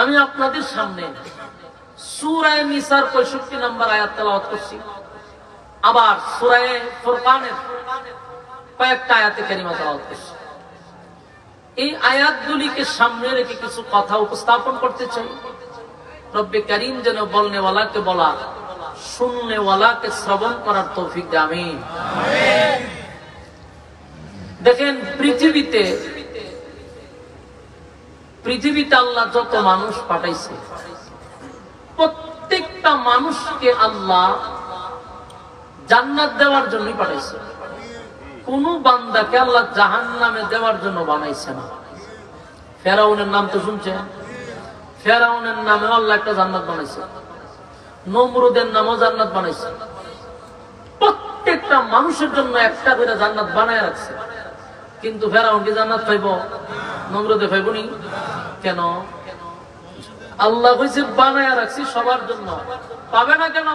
আমি আপনাদের সামনে সূরা নিসার 65 নম্বর আয়াত তেলাওয়াত করছি, আবার সূরা ফুরকানের কয়েকটা আয়াতে কারিমা তেলাওয়াত করছি। এই আয়াতগুলিকে সামনে রেখে কিছু কথা উপস্থাপন করতে চাই। রব্বে কারীম যেন বলনে ওয়ালাকে বলা, শুননে ওয়ালাকে শ্রবণ করার তৌফিক দেয়। আমিন। দেখেন, পৃথিবীতে আল্লাহ যত মানুষ পাঠাইছে, প্রত্যেকটা মানুষকে আল্লাহ জান্নাত দেওয়ার জন্যই পাঠাইছে। কোন বান্দাকে আল্লাহ জাহান্নামে দেওয়ার জন্য বানাইছে না। ফেরাউনের নাম তো শুনছেন, ফেরাউনের নামে আল্লাহ একটা জান্নাত বানাইছে, নমরুদের নামও জান্নাত বানাইছে। প্রত্যেকটা মানুষের জন্য একটা করে জান্নাত বানায় রাখছে। কিন্তু ফেরাউন কি জান্নাত পাইব? নমরুদে পাইব নি? কেন? আল্লাহ কইছে বানায় রাখছি সবার জন্য, পাবে না কেন?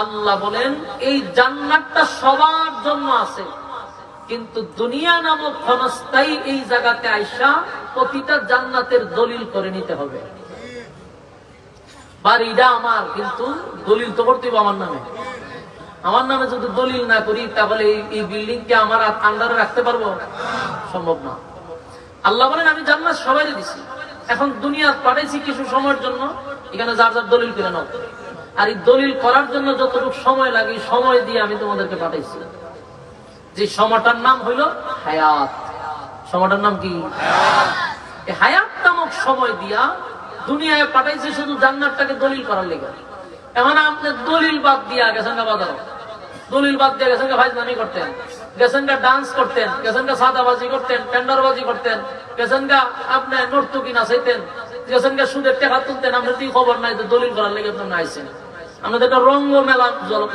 আল্লাহ বলেন এই জান্নাতটা সবার জন্য আছে, কিন্তু দুনিয়া নামক ক্ষণস্থায়ী এই জায়গাতে আইসা প্রতিটা জান্নাতের দলিল করে নিতে হবে। বাড়িটা আমার, কিন্তু দলিল তো করতে হবে আমার নামে। আমার নামে যদি দলিল না করি, তাহলে এই বিল্ডিং কে আমার আন্ডারে রাখতে পারবো? সম্ভব না। আল্লাহ বলেন আমি জান্নাত সবাই দিছি, এখন দুনিয়া পাঠাইছি কিছু সময়ের জন্য, এখানে যার যার দলিল করে নাও। আর এই দলিল করার জন্য যতটুকু সময় লাগে, সময় দিয়ে আমি তোমাদেরকে পাঠাইছি। যে সময়টার নাম হইল হায়াত। সময়টার নাম কি? এই হায়াত নামক সময় দিয়া দুনিয়ায় পাঠাইছে শুধু জান্নাতটাকে দলিল করার লেগে। এখন আপনি দলিল বাদ দিয়া গেছেন গা বাজার, দলিল বাদ দিয়ে গেছেন গা ভাইজলামি করতেন, গেছেন গা ডান্স করতেন, গেছেন গা সাদাবাজি করতেন, টেন্ডারবাজি করতেন, গেছেন গা আপনি নর্তকী নাচাইতেন, গেছেন গা সুদের টাকা তুলতেন। আপনার কি খবর নাই যে দলিল করার লেগে আপনার আইসেন? আপনাদের একটা রঙ্গ মেলা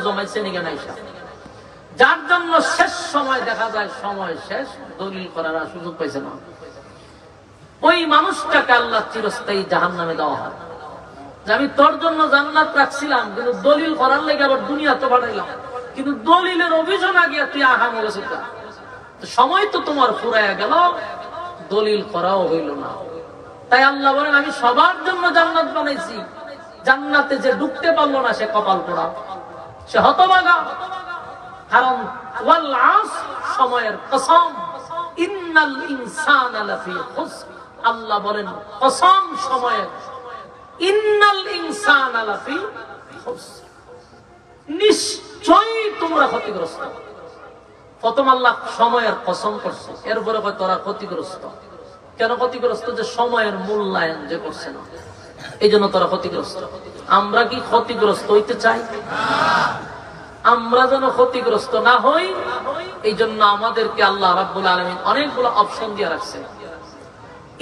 জমাইছেন এখানে আইসা, যার জন্য শেষ সময় দেখা যায় সময় শেষ, দলিল করার সুযোগ পাইছে না। ওই মানুষটাকে আল্লাহ চিরস্থায়ী জাহান্নামে দেওয়া হয়। যে আমি তোর জন্য জান্নাত রাখছিলাম, কিন্তু দলিল করার লেগে আবার দুনিয়া তো বাড়াইলাম, কিন্তু দলিলের অভিযোগ গিয়া তুই আহাম হয়েছে। সময় তো তোমার ফুরাইয়া গেল, দলিল করাও হইল না। তাই আল্লাহ বলেন আমি সবার জন্য জান্নাত বানাইছি। জান্নাতে যে ঢুকতে পারলো না সে কপাল পোড়া, সে হতভাগা। কারণ ওয়াল আসর, সময়ের কসম, ইন্নাল ইনসানা লাফি খুসর। আল্লাহ বলেন কসম সময়ের, ইন্নাল ইনসানা লাফি খুসর, নিশ্চয়ই তোমরা ক্ষতিগ্রস্ত। প্রথম আল্লাহ সময়ের কসম করছে, এরপরে কয় তোরা ক্ষতিগ্রস্ত। কেন ক্ষতিগ্রস্ত? যে সময়ের মূল্যায়ন যে করছে না, এই জন্য তোরা ক্ষতিগ্রস্ত। আমরা কি ক্ষতিগ্রস্ত হইতে চাই? আমরা যেন ক্ষতিগ্রস্ত না হই, এই জন্য আমাদেরকে আল্লাহ রাব্বুল আলামিন অনেকগুলো অপশন দিয়ে রাখছেন।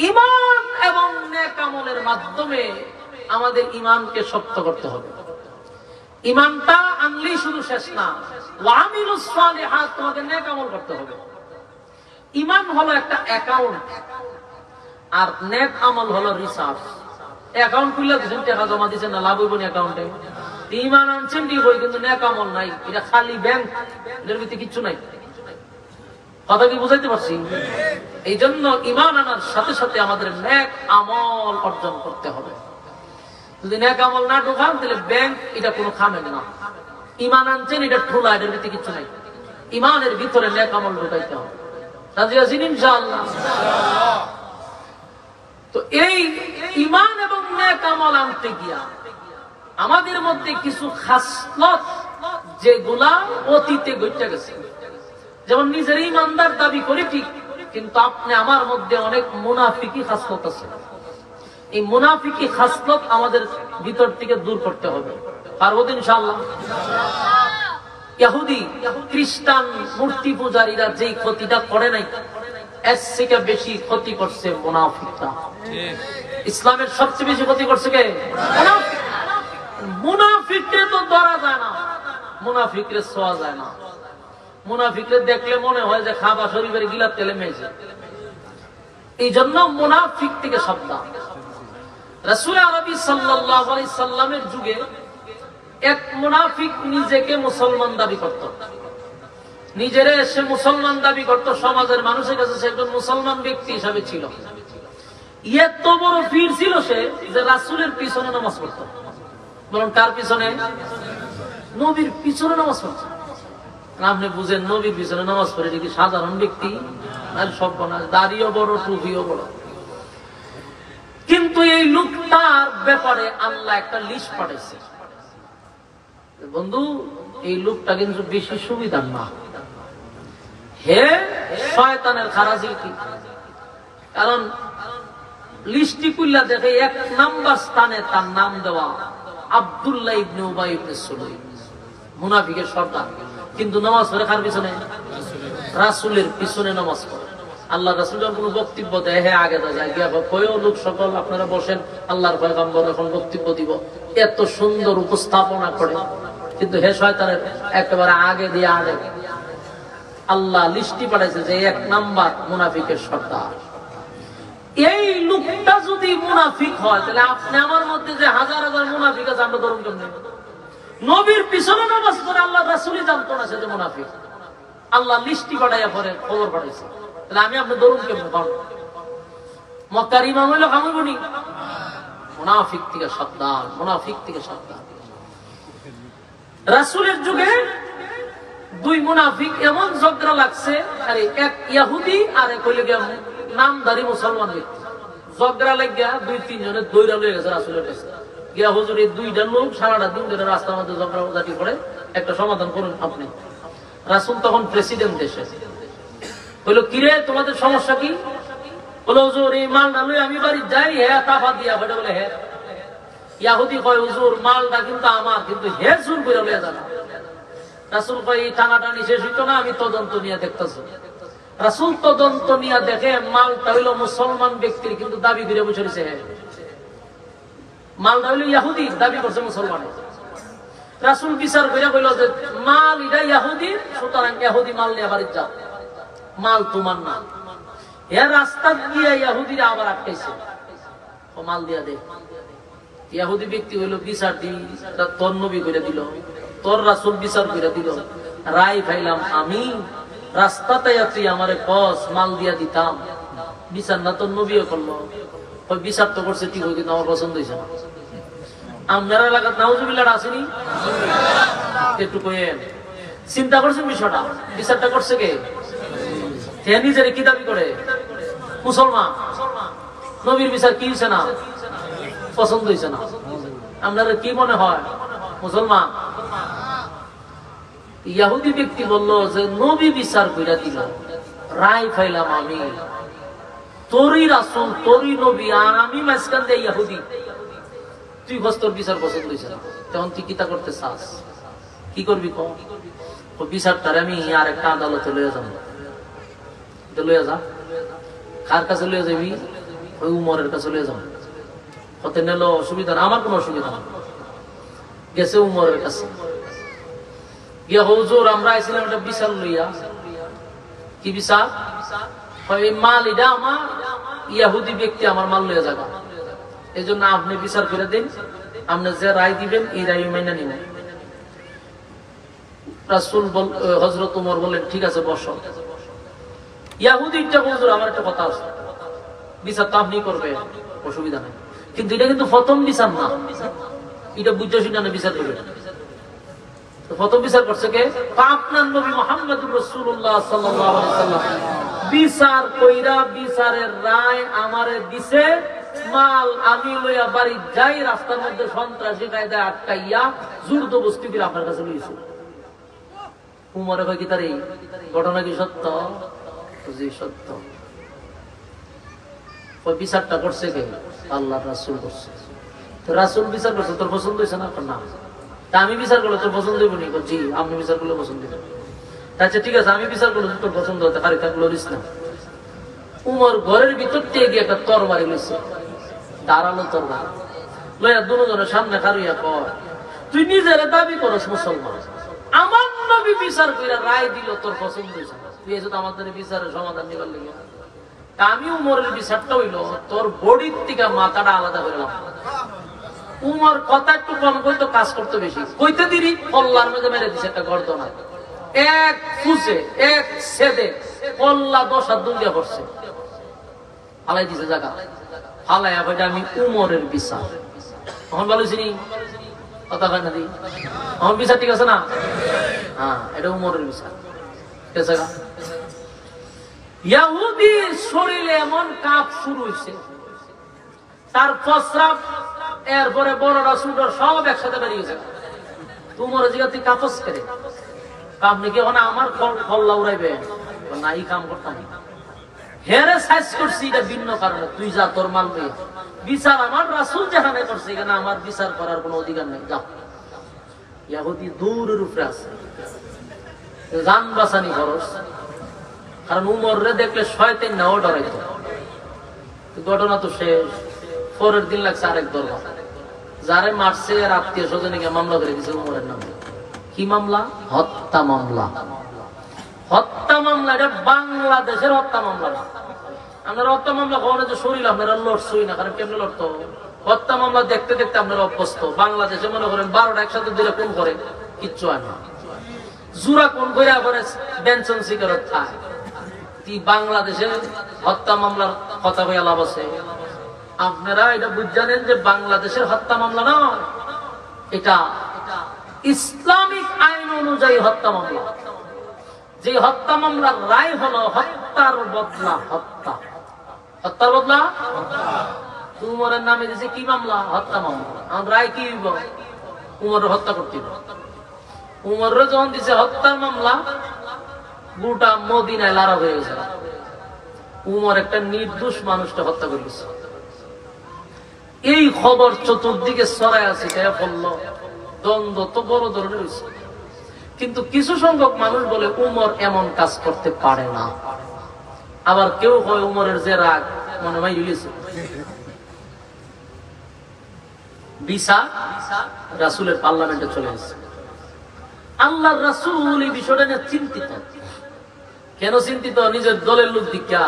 ঈমান এবং নেক আমলের মাধ্যমে আমাদের ঈমানকে শক্ত করতে হবে। ঈমানটা আনলেই শুধু শেষ না, ওয়া আমিলুস সালিহাত, তোমাকে নেক আমল করতে হবে। ঈমান হলো একটা অ্যাকাউন্ট, আর নেক আমল হলো রিসার্চ। অ্যাকাউন্ট খুলে দিয়েছেন, টাকা জমা দিয়েছেন না, লাভ হইব না অ্যাকাউন্টে। ঈমান আনছেন ঠিক হই, কিন্তু নেক আমল নাই, এটা খালি ব্যাংক, এর ভিতরে কিচ্ছু নাই। কথা কি বুঝাইতে পারছি? এই জন্য ঈমান আনার সাথে সাথে আমাদের নেক আমল অর্জন করতে হবে। যদি নেক আমল না ঢোকান, তাহলে ব্যাংক এটা কোনো খামেন না। ঈমান আনছেন, এটা ঠোলা, এর ভিতরে কিচ্ছু নাই। ঈমানের ভিতরে নেক আমল ঢুকাইতে হবে। রাজি আছেন ইনশাআল্লাহ? তো এই ঈমান এবং নেক আমল আনতে গিয়া আমাদের মধ্যে কিছু খাসলত যেগুলা অতীতে ঘটে গেছে, যেমন নিজের ঈমানদার দাবি করি ঠিক, কিন্তু আপনি আমার মধ্যে অনেক মুনাফিকি খাসলত আছে। এই মুনাফিকি খাসলত আমাদের ভিতর থেকে দূর করতে হবে। পারবো তো ইনশাআল্লাহ? ইহুদি খ্রিস্টান মূর্তি পূজারীরা যেই ক্ষতিটা করে নাই, এর থেকে বেশি ক্ষতি করছে মুনাফিকরা। ইসলামের সবচেয়ে বেশি ক্ষতি করছে কে? মুনাফিক। মুনাফিককে তো ধরা যায় না, মুনাফিকরে ছোঁয়া যায় না। মুনাফিকরে দেখলে মনে হয় যে খাবা শরীফের গিলাপ তেলে মেয়েছে। এই জন্য মুনাফিক থেকে সাবধান। রাসূল আরবি সাল্লাল্লাহু আলাইহি সাল্লামের যুগে এক মুনাফিক নিজেকে মুসলমান দাবি করত, নিজেরে সে মুসলমান দাবি করত, সমাজের মানুষের কাছে সে একজন মুসলমান ব্যক্তি হিসাবে ছিল। এত বড় পীর ছিল সে যে রাসূলের পিছনে নামাজ পড়তো। বলুন কার পিছনে? নবীর পিছনে নামাজ পড়তো। আপনি বুঝেন নবীর পিছনে নামাজ পড়ে কি সাধারণ ব্যক্তি? আর সব না, দাড়িও বড়, টুপিও বড়। কিন্তু এই লোকটার ব্যাপারে আল্লাহ একটা লিস্ট পাঠাইছে। বন্ধু, এই লোকটা কিন্তু বেশি সুবিধার না। হে শয়তানের খারাজি কি, কারণ লিস্টি কুল্লা দেখে 1 নাম্বার স্থানে তার নাম দেওয়া আব্দুল্লাহ ইবনে উবাই ইবনে সুলাইম, মুনাফিকের সর্দার। কিন্তু নামাজ পড়ে কার পিছনে? রাসূলের পিছনে নামাজ পড়ে। আল্লাহ রাসূল যখন কোনো বক্তব্য দেয়, হ্যাঁ আগে যায় গিয়া কয়ও লোক সকল আপনারা বসেন, আল্লাহর পয়গম্বর এখন বক্তব্য দিব, এত সুন্দর উপস্থাপনা করে। কিন্তু হে শয়তানের একেবারে আগে দিয়ে আগে আল্লাহ লিস্টি পাঠাইছে যে 1 নাম্বার মুনাফিকের সর্দার। এই লোকটা যদি মুনাফিক হয়, তাহলে আপনি আমার মধ্যে যে হাজার হাজার মুনাফিক আছে, আমরা ধরুন কেমনে? নবীর পিছনে নামাজ পড়ে আল্লাহ রাসূলই জানতো না সে যে মুনাফিক। আল্লাহ লিস্টি পাঠাইয়া পরে খবর পাঠাইছে, তাহলে আমি আপনি ধরুন কেমনে? মক্কার ইমাম হইল খামুনি, মুনাফিক থেকে সাবধান, মুনাফিক থেকে সাবধান। রাসূলের যুগে 2 মুনাফিক এমন ঝগড়া লাগছে, আরে এক ইহুদি আর এক হইল গিয়া নামদারি মুসলমান ব্যক্তি। ঝগড়া লাগিয়া 2-3 জনে দৌড়া লয়ে গেছে রাসূলের কাছে গিয়া, হুজুর এই 2টা লোক সারাটা দিন ধরে রাস্তার মধ্যে ঝগড়াঝাটি করে, একটা সমাধান করুন আপনি। রাসূল তখন প্রেসিডেন্ট দেশে। বলল, কিরে তোমাদের সমস্যা কি? বলে, হুজুর এই মালটা লই আমি বাড়ি যাই, হ্যাঁ তাফা দিয়া বলে। বলে হ্যাঁ। ইহুদি কয়, হুজুর মালটা কিন্তু আমার, কিন্তু হে চুর করে লইয়া যান। রাসূল কয়, এই টানাটানি শেষ হইতো না, আমি তদন্ত নিয়ে দেখতেছি। রাসূল তদন্ত নিয়ে দেখে মালটা হইল মুসলমান ব্যক্তির, কিন্তু দাবি করে বসেছে হ্যাঁ মালটা হইল ইহুদি, দাবি করছে মুসলমান। রাসূল বিচার করে কইল যে মাল এটা ইহুদি, সুতরাং ইহুদি মাল নিয়ে বাড়ি যাও, মাল তোমার না। এর রাস্তা দিয়ে ইহুদিরা আবার আটকাইছে, ও মাল দিয়া দে। ইহুদি ব্যক্তি হইল বিচার দি তোর নবী করে দিল, তোর রাসূল বিচার করে দিল, রায় পাইলাম আমি। রাস্তাতে তুই আমারে কস মাল দিয়া দিতাম, বিচার না তোর নবীও করলো। ওই বিচার তো করছে ঠিক, কিন্তু আমার পছন্দ হয়েছে না। আপনার এলাকার নাউজুবিল্লাহ আসেনি? একটু কইেন, চিন্তা করছেন বিষয়টা? বিচারটা করছে কে? নিজের কি দাবি করে? মুসলমান। নবীর বিচার কি হয়েছে না? পছন্দ হয়েছে না। আপনার কি মনে হয়? মুসলমান। ইহুদি ব্যক্তি বলল যে নবী বিচার কইরা দিল, রায় পাইলাম আমি, তোরই রাসূল, তোরই নবী, আর আমি মাঝখান দিয়ে ইহুদি। তুই তোর বিচার পছন্দ হয়েছে না, তখন তুই কিতা করতে চাস? কি করবি কম? বিচারটারে আমি আর একটা আদালতে লইয়া যাবো। লইয়া যা। কার কাছে লইয়া যাবি? ওই উমরের কাছে লইয়া যাবো। হতে নিল অসুবিধা না, আমার কোনো অসুবিধা না। গেছে উমরের কাছে গিয়া, হুজুর আমরা আইছিলাম একটা বিচার লইয়া। কি বিচার? এই মাল এটা আমার, ইহুদি ব্যক্তি আমার মাল লইয়া যাবে, এই জন্য আপনি বিচার করে দিন, আপনি যে রায় দিবেন এই রায় মাইনা নিব। রাসূল হযরত ওমর বলেন, ঠিক আছে বসো। ইহুদিটা হুজুর আমার একটা কথা আছে, বিচার তো আপনি করবেন, অসুবিধা নেই, কিন্তু এটা কিন্তু প্রথম বিচার না, এটা বুঝতে শুনে না বিচার করবেন। প্রথম বিচার করছে কে? আপনার নবী মুহাম্মদুর রাসূলুল্লাহ সাল্লাল্লাহু আলাইহি ওয়াসাল্লাম বিচার কইরা বিচারের রায় আমারে দিছে, মাল আমি লইয়া বাড়ি যাই, রাস্তার মধ্যে সন্ত্রাসী কায়দায় আটকাইয়া জোরদস্তি করে আপনার কাছে লইছি। উমরে কয়, কি তার এই ঘটনা কি সত্য? জি সত্য। ওই বিচারটা করছে কে? আল্লাহ রাসূল করছে। তো রাসূল বিচার করছে, তোর পছন্দ হয়েছে না? না। তা আমি বিচার করলে তোর পছন্দ হইব নি? জি আপনি বিচার করলে পছন্দ হইব। আচ্ছা ঠিক আছে, আমি বিচার করলে তোর পছন্দ হতে পারি, থাকলো না। উমর ঘরের ভিতর থেকে গিয়ে একটা তরবারি লইছে, দাঁড়ালো তরবারি লইয়া দুজনের সামনে খাড়িয়া কয়, তুই নিজের দাবি করস মুসলমান, আমার নবী বিচার কইরা রায় দিল, তোর পছন্দ হইছে না, তুই এসে তো আমাদের বিচারের সমাধান নিবার লেগে। আমি উমরের বিচারটা হইল তোর বডির থেকে মাথাটা আলাদা করলাম। উমর কথা একটু কম কইতো, কাজ করতে বেশি। কইতে দিলি কল্লার মধ্যে মেরে দিছে একটা গর্দনা, এক ফুসে এক সেদে কল্লা 10 হাত দুল দিয়া পড়ছে, আলাই দিছে জায়গা। ফালাইয়া কইটা আমি উমরের বিচার। তখন বলেছি কথা কয় না দি আমার বিচার ঠিক আছে না? হ্যাঁ, এটা উমরের বিচার। ঠিক আছে। ইহুদি শরীরে এমন কাপ শুরু হয়েছে, তার প্রস্রাব এরপরে বড়রা ছোট সব একসাথে বেরিয়ে গেছে। উমরের জিগা তুই কাপস করে আপনি কি ওখানে আমার কল্লা উড়াইবে না? এই কাম করতাম হেরে সাইজ করছি, এটা ভিন্ন কারণে। তুই যা, তোর মাল পেয়ে বিচার আমার রাসূল যেখানে করছে এখানে আমার বিচার করার কোনো অধিকার নেই, যা। ইহুদি দূরের উপরে আছে, জান বাঁচানি খরচ। কারণ উমরে দেখলে শয়তান নাও ডরাইতো। ঘটনা তো শেষ, পরের দিন লাগছে আরেক দরবার, যারে মারছে আর আত্মীয় স্বজনকে মামলা করে দিয়েছে উমরের নামে। কি মামলা? হত্যা মামলা। হত্যা মামলা, এটা বাংলাদেশের হত্যা মামলা না। আপনারা হত্যা মামলা কখনো যে শরীর আপনারা লড়ছই না, কারণ কেমনে লড়তো? হত্যা মামলা দেখতে দেখতে আপনারা অভ্যস্ত। বাংলাদেশে মনে করেন 12টা একসাথে দিলে কোন করে কিচ্ছু হয় না, জুরা কোন করে করে বেঞ্চন সিগারেট খায়। বাংলাদেশে হত্যা মামলার কথা বলে লাভ আছে? আপনারা এটা বুঝানেন যে বাংলাদেশের হত্যা মামলা নয়, এটা ইসলামিক আইন অনুযায়ী হত্যা মামলা। যে হত্যা মামলার রায় হলো হত্যার বদলা হত্যা। হত্যার বদলা উমরের নামে দিয়েছে কি মামলা? হত্যা মামলা। আমার রায় কি হইব? উমরের হত্যা করতে। উমরের যখন দিছে হত্যার মামলা, গোটা মদিনায় লারা হয়ে গেছে। উমর একটা নির্দোষ মানুষটা হত্যা করেছে। এই খবর চতুর্দিকে ছড়ায় আছে, বললো দ্বন্দ্ব তো বড় ধরনের হয়েছে। কিন্তু কিছু সংখ্যক মানুষ বলে উমর এমন কাজ করতে পারে না। আবার কেউ হয় উমরের যে রাগ মনে হয় ইলিছে বিচার রাসূলের পার্লামেন্টে চলে এসেছে। আল্লাহর রাসূল এই বিষয়টা নিয়ে চিন্তিত। কেন চিন্তিত? নিজের দলের লোক দীক্ষা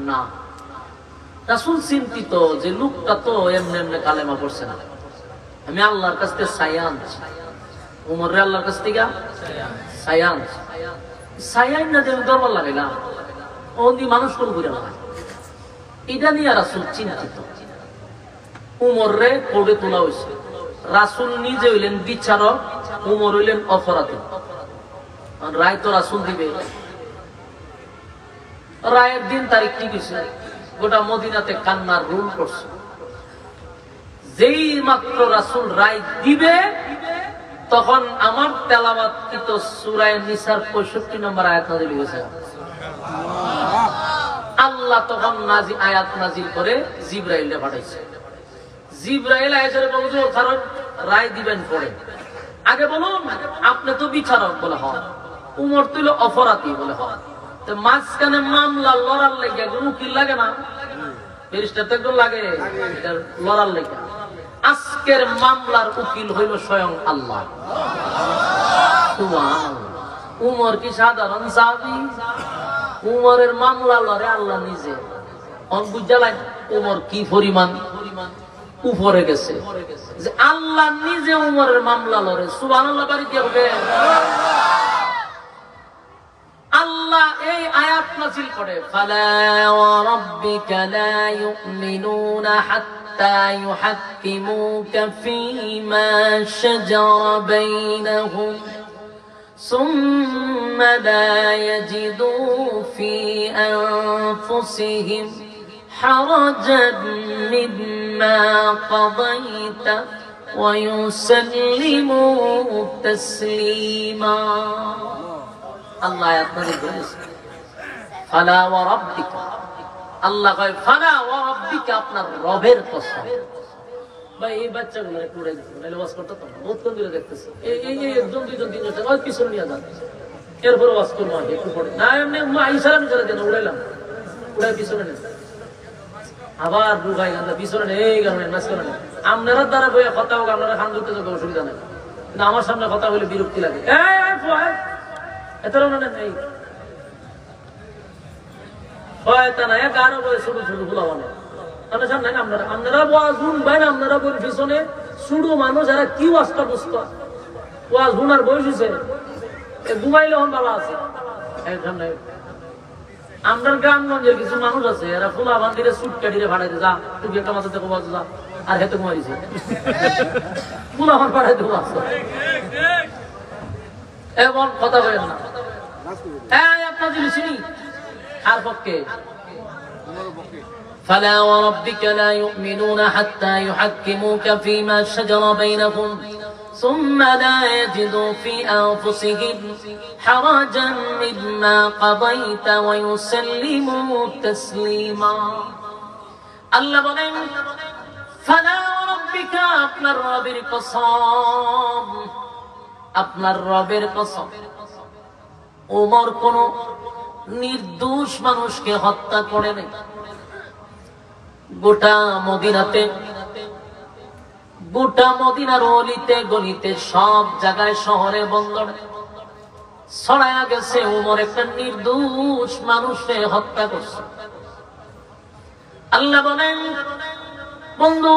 না, রাসূল চিন্তিত যে লোকটা তো এমনি এমনি কালেমা পড়ছে না। আমি আল্লাহর কাছ থেকে সায়ান, উমরের আল্লাহর কাছ থেকে সায়ান সায়ান না দেব দরবার লাগাইলাম, ওদি মানুষ কোন ঘুরে লাগায়। এটা নিয়ে রাসূল চিন্তিত। উমরে কোর্টে তোলা হয়েছে। রাসূল নিজে হইলেন বিচারক, উমর হইলেন অপরাধী। রায় তো রাসূল দিবে। রায়ের দিন তারিখ ঠিক হয়েছে, গোটা মদিনাতে কান্নার রুল করছে। যেই মাত্র রাসূল রায় দিবে, তখন আমার তেলাওয়াতকৃত সূরা নিসার 65 নম্বর আয়াত নাযিল হয়েছে। আল্লাহ তখন আয়াত নাযিল করে জিবরাইলকে পাঠাইছে। জিবরাইল আয়েশা বলছে, কারণ রায় দিবেন পরে, আগে বলুন আপনি তো বিচারক। বলে হন। উমর তুইল অপরাধী। বলে হন। তো মাঝখানে মামলা লড়ার লেগে উকিল লাগে না? ব্যারিস্টার তো একজন লাগে লড়ার লেগে। আজকের মামলার উকিল হইল স্বয়ং আল্লাহ। উমর কি সাধারণ সাহাবী? উমরের মামলা লড়ে আল্লাহ নিজে। বুঝালেন উমর কি পরিমাণ উপরে গেছে, যে আল্লাহ নিজে উমরের মামলা লড়ে। সুবহানাল্লাহ বাড়ি দিয়ে হবে। আল্লাহ এই আয়াত নাযিল করে, ফালা ওয়া রাব্বিকা লা ইউমিনুনা হাত্তা ইউহাক্কিমুকা ফীমা শাজারা বাইনাহুম সুম্মা লা ইয়াজিদু ফী আনফুসিহিম হারাজান মিম্মা কাদাইতা ওয়া ইউসাল্লিমু তাসলিমা। আল্লাহ আয়াত নাযিল করেছে, ফালা ওয়া রাব্বিকা। আল্লাহ কয় ফালা ওয়া রাব্বিকা, আপনার রবের কসম। ভাই এই বাচ্চাগুলো একটু উড়াই দিচ্ছে, নাহলে ওয়াজ করতে তো বহুত কোন দিকে দেখতেছে। এই একজন দুইজন তিনজন ওই পিছনে নিয়ে যান, এরপরে ওয়াজ করবো আগে একটু পরে। না এমনি ইশারা মিশারা দেন, উড়াইলাম, উড়াই পিছনে নেন। আবার রুগাই গান্ধা পিছনে নেই, এই কারণে নাচ করে নেন। আপনারা দ্বারা বইয়া কথা হোক, আপনারা খান ধরতে যাবে, অসুবিধা নেই। কিন্তু আমার সামনে কথা বলে বিরক্তি লাগে। আমরা গ্রামগঞ্জের কিছু মানুষ আছে এরা ফুলা বান্দিরে সুট কাটিরে ভাড়াইতে যা তুমি একটা মাথা দেখো যা আর হেতে মারিছে ফুলা বান ভাড়াইতে আছে এমন কথা বলেন না। হ্যাঁ একটা জিনিস শুনি আর পক্ষে فلا وربك لا يؤمنون حتى يحكموك فيما شجر بينهم ثم لا يجدوا في أنفسهم حرجا مما قضيت ويسلموا تسليما الله বলেন فلا وربك আপনার রবের কসম আপনার রবের কসম ওমর কোন নির্দোষ মানুষকে হত্যা করে নাই। গোটা মদিনার অলিতে গলিতে সব জায়গায় শহরে বন্দরে ছড়ায়া গেছে ওমর একটা নির্দোষ মানুষকে হত্যা করছে। আল্লাহ বলেন বন্ধু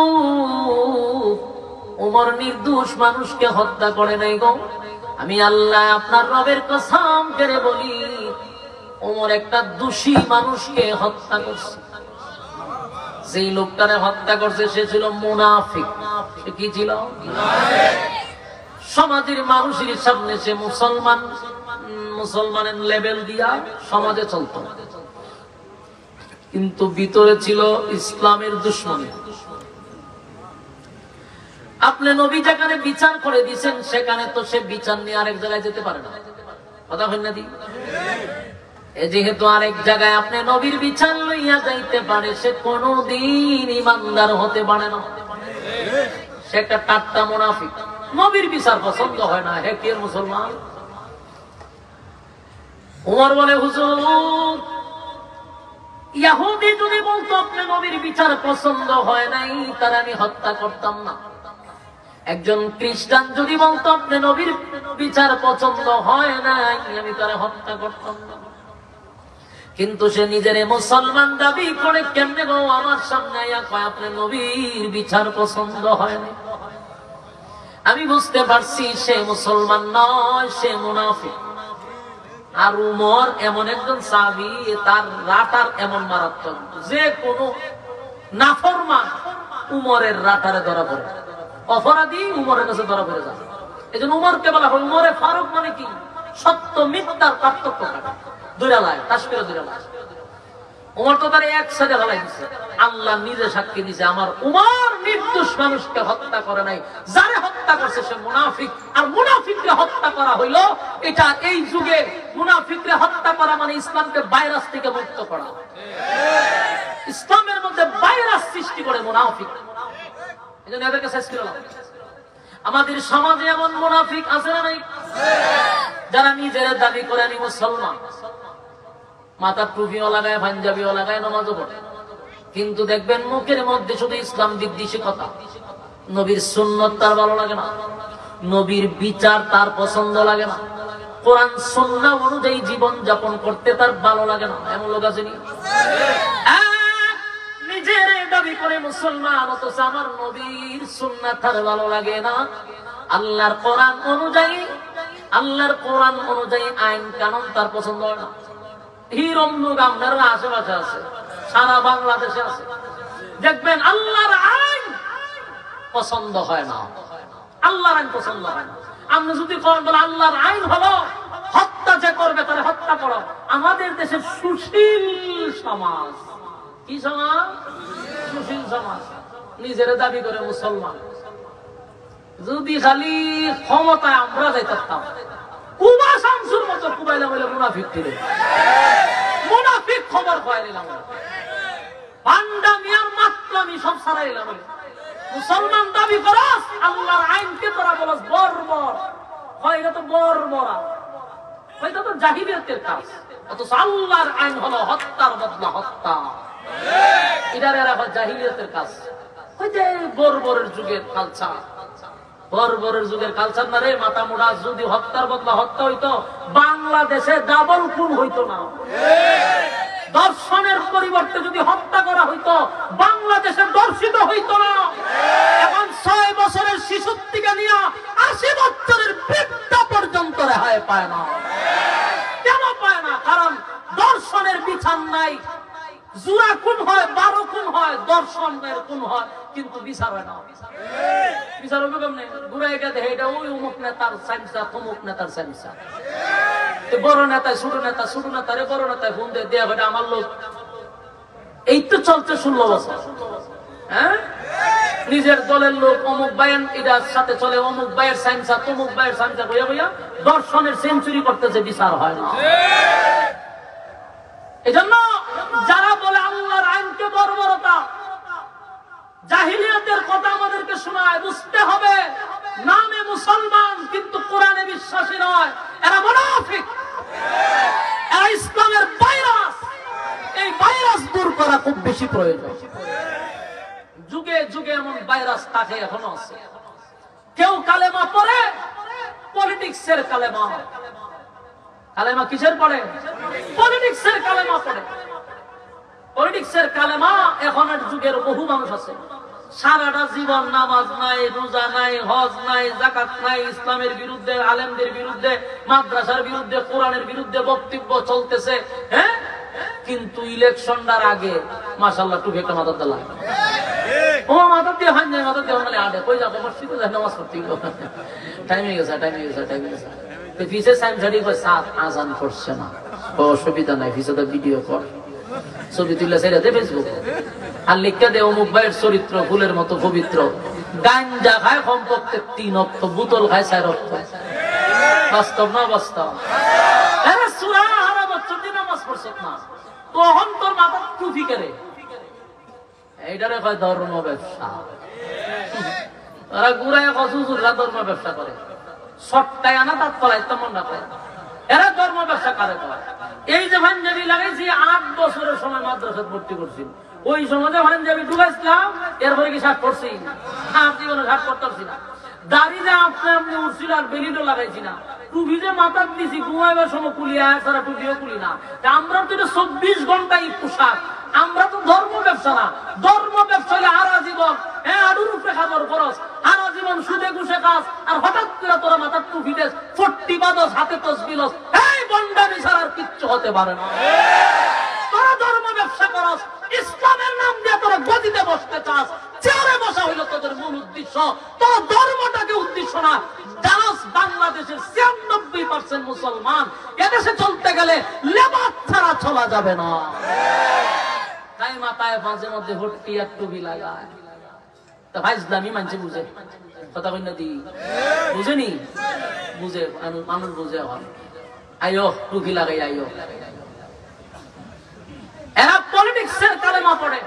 ওমর নির্দোষ মানুষকে হত্যা করে নাই গো, আমি আল্লাহ আপনার রবের কসম করে বলি ওমর একটা দোষী মানুষকে হত্যা করছে। যেই লোকটারে হত্যা করছে সে ছিল মুনাফিক। সে কি ছিল? সমাজের মানুষের সামনে সে মুসলমানের লেভেল দিয়া সমাজে চলত, কিন্তু ভিতরে ছিল ইসলামের দুশমনী। আপনি নবী যেখানে বিচার করে দিয়েছেন সেখানে তো সে বিচার নিয়ে আরেক জায়গায় যেতে পারে না, কথা হয় না দি? যেহেতু আরেক জায়গায় আপনি নবীর বিচার লইয়া যাইতে পারে সে কোনদিন ইমানদার হতে পারে না, সে একটা টাট্টা মুনাফিক। নবীর বিচার পছন্দ হয় না, হে কে মুসলমান? ওমর বলে হুজুর ইহুদি যদি বলতো আপনি নবীর বিচার পছন্দ হয় নাই তার আমি হত্যা করতাম না, একজন খ্রিস্টান যদি বলতো আপনি নবীর বিচার পছন্দ হয় নাই আমি তারে হত্যা করতাম না, কিন্তু সে নিজের মুসলমান দাবি করে কেমনে গো আমার সামনে আইয়া কয় আপনি নবীর বিচার পছন্দ হয় না। আমি বুঝতে পারছি সে মুসলমান নয়, সে মুনাফিক। আর উমর এমন একজন সাহাবী, তার রাটার এমন মারাত্মক যে কোনো নাফরমান উমরের রাটারে ধরা পড়ে, অপরাধী উমরের কাছে ধরা পড়ে যায়। এই জন্য উমরকে বলা হয় উমরে ফারুক, মানে কি সত্য মিথ্যার পার্থক্য কাটে, দুইটা লাই তাস করে দুইটা লাই। উমর তো তার এক সাইডে ফেলাই দিচ্ছে, আল্লাহ নিজে সাক্ষী দিছে আমার উমর নির্দোষ মানুষকে হত্যা করে নাই, যারে হত্যা করছে সে মুনাফিক। আর মুনাফিককে হত্যা করা হইলো এটা এই যুগে মুনাফিককে হত্যা করা মানে ইসলামকে ভাইরাস থেকে মুক্ত করা, ইসলামের মধ্যে ভাইরাস সৃষ্টি করে মুনাফিক। এই জন্য এদেরকে শেষ করে আমাদের সমাজে এমন মুনাফিক আছে না নাই, যারা নিজের দাবি করে আমি মুসলমান, মাথার টুপিও লাগায় পাঞ্জাবিও লাগায় নামাজও পড়ে, কিন্তু দেখবেন মুখের মধ্যে শুধু ইসলাম বিদ্বেষী কথা। নবীর সুন্নত তার ভালো লাগে না, নবীর বিচার তার পছন্দ লাগে না, কোরআন সুন্নাহ অনুযায়ী জীবন যাপন করতে তার ভালো লাগে না। এমন লোক আছে নি? নিজের দাবি করে মুসলমান অথচ আমার নবীর সুন্নাহ তার ভালো লাগে না, আল্লাহর কোরআন অনুযায়ী আইন কানুন তার পছন্দ হয় না। হিরম লোক আপনারা আশেপাশে আছে, সারা বাংলাদেশে আছে, দেখবেন আল্লাহর আইন পছন্দ হয় না, আল্লাহর আইন পছন্দ হয় না। আপনি যদি করেন বলে আল্লাহর আইন হলো হত্যা যে করবে তাহলে হত্যা করো। আমাদের দেশের সুশীল সমাজ, কি সমাজ? সুশীল সমাজ, নিজের দাবি করে মুসলমান। যদি খালি ক্ষমতায় আমরা যাইতাম কুবা শামসুর মতো কুবাইলাম হইলে মুনাফিক ছিল, মুনাফিক খবর পাই নিলাম, পান্ডা মিয়ার মাত্র আমি সব ছাড়াইলাম। মুসলমান দাবি করস, আল্লাহর আইনকে তোরা বলস বর্বর, হয় এটা তো বর্বরা, এটা তো জাহিলিয়াতের কাজ। অথচ আল্লাহর আইন হলো হত্যার বদলা হত্যা, এটার আবার জাহিলিয়াতের কাজ। ওই যে বর্বরের যুগের কালচার, বর্বরের যুগের কালচার না রে মাথা মোড়া। যদি হত্যার বদলা হত্যা হইতো বাংলাদেশে ডাবল খুন হইতো না, দর্শনের পরিবর্তে যদি হত্যা করা হইতো বাংলাদেশে দর্শিত হইতো না। এখন 6 বছরের শিশুর থেকে নিয়ে 80 বছরের বৃদ্ধা পর্যন্ত রেহাই পায় না। কেন পায় না? কারণ দর্শনের বিচার খুন হয়, 12 খুন হয়, দর্শনের খুন হয়, কিন্তু বিচার হয় না। বিচার হবে কেমনে? ঘুরে গেছে এটা ওই অমুক নেতার সাইন্সা, তমুক নেতার সাইন্সা। বড় নেতা ছোট নেতা, ছোট নেতারে বড় নেতায় ফোন দিয়ে দেয়া ভাই আমার লোক। এই তো চলছে 16 বছর। হ্যাঁ, নিজের দলের লোক অমুক ভাইয়ের এটার সাথে চলে, অমুক ভাইয়ের সাইন্সা, তমুক ভাইয়ের সাইন্সা বইয়া বইয়া দর্শনের সেঞ্চুরি করতেছে, বিচার হয় না। এজন্য যারা বলে আল্লাহর আইনকে বর্বরতা, জাহিলিয়াতের কথা আমাদেরকে শোনায়, বুঝতে হবে নামে মুসলমান কিন্তু কোরআনে বিশ্বাসী নয়, এরা মুনাফিক, এরা ইসলামের ভাইরাস। এই ভাইরাস দূর করা খুব বেশি প্রয়োজন। যুগে যুগে এমন ভাইরাস থাকে, এখনো আছে। কেউ কালেমা পড়ে, পলিটিক্সের কালেমা। কালেমা কিসের পড়ে? পলিটিক্সের কালেমা পড়ে। পলিটিক্সের কালেমা এখনের যুগের বহু মানুষ আছে। সারাটা জীবন নামাজ নাই, রোজা নাই, হজ নাই, যাকাত নাই, ইসলামের বিরুদ্ধে, আলেমদের বিরুদ্ধে, মাদ্রাসার বিরুদ্ধে, কোরআনের বিরুদ্ধে বক্তব্য চলতেছে। হ্যাঁ, কিন্তু ইলেকশনটার আগে মাশাআল্লাহ টুপি একটা মাথার দিলাম, ও মাথার দিয়ে হয় না, মাথার দিয়ে হলে আডে কই যাবে, মসজিদে যায় নামাজ পড়তে। টাইম হয়ে গেছে, টাইম হয়ে গেছে, টাইম হয়ে গেছে। ফিসে সাইন ঝাড়ি করে সাত আজান করছে না, অসুবিধা নাই, ফিসে ভিডিও কর, ছবি তুলে ছেড়ে দে ফেসবুক, আর লিখতে দে অমুক ভাইয়ের চরিত্র ফুলের মতো পবিত্র। গাঞ্জা খায় কমপক্ষে 3 অক্ত, বোতল খায় 4 অক্ত। বাস্তব না বাস্তব? সূরা হারা বছর দিন নামাজ পড়ছ না, তখন তোর মাথা টুপি করে, এইটারে কয় ধর্ম ব্যবসা। তারা ঘুরায় কসুরা ধর্ম ব্যবসা করে, সট্টায় আনা তার ফলাই তেমন না করে। এরা ধর্ম ব্যবসা করে। এই যে পাঞ্জাবি লাগাইছি 8 বছরের সময় মাদ্রাসায় ভর্তি করছি, ওই সময় যে পাঞ্জাবি ঢুকাইছিলাম, এরপরে কি শার্ট করছি? জীবনে শার্ট করতেছি না। দাড়ি যে আপনি আপনি উঠছিল, আর বেলিটো লাগাইছি না। টুপি যে মাথার দিছি, ঘুমাইবার সময় কুলিয়া ছাড়া টুপিও কুলি না। আমরা তো এটা 24 ঘন্টা এই পোশাক। আমরা তো ধর্ম ব্যবসা না। ধর্ম ব্যবসা হলে হারা জীবন, হ্যাঁ, আডুর উপরে খাবার খরচ, হারা জীবন সুদে ঘুষে কাজ, আর হঠাৎ করে তোরা মাথার টুপি দেশ, 40 বাদস, হাতে তসবিলস, এই বন্ডামি ছাড়া আর কিচ্ছু হতে পারে না। তোরা ধর্ম ব্যবসা করস, ইসলামের নাম দিয়ে তোরা গদিতে বসতে চাস, চেয়ারে বসা হইল তোদের মূল উদ্দেশ্য। তোরা ধর্মটাকে উদ্দেশ্য না। জানাস বাংলাদেশের 96% মুসলমান, এদেশে চলতে গেলে লেবাস ছাড়া চলা যাবে না। তাই মাথায় মাঝে মধ্যে ভর্তি আর টুপি লাগায়, তা ভাই ইসলামী মানছে, বুঝে কথা কই না দি, বুঝেনি? বুঝে, মানুষ বুঝে। আইও টুপি লাগাই, আইও। এরা পলিটিক্সের কালেমা পড়ে।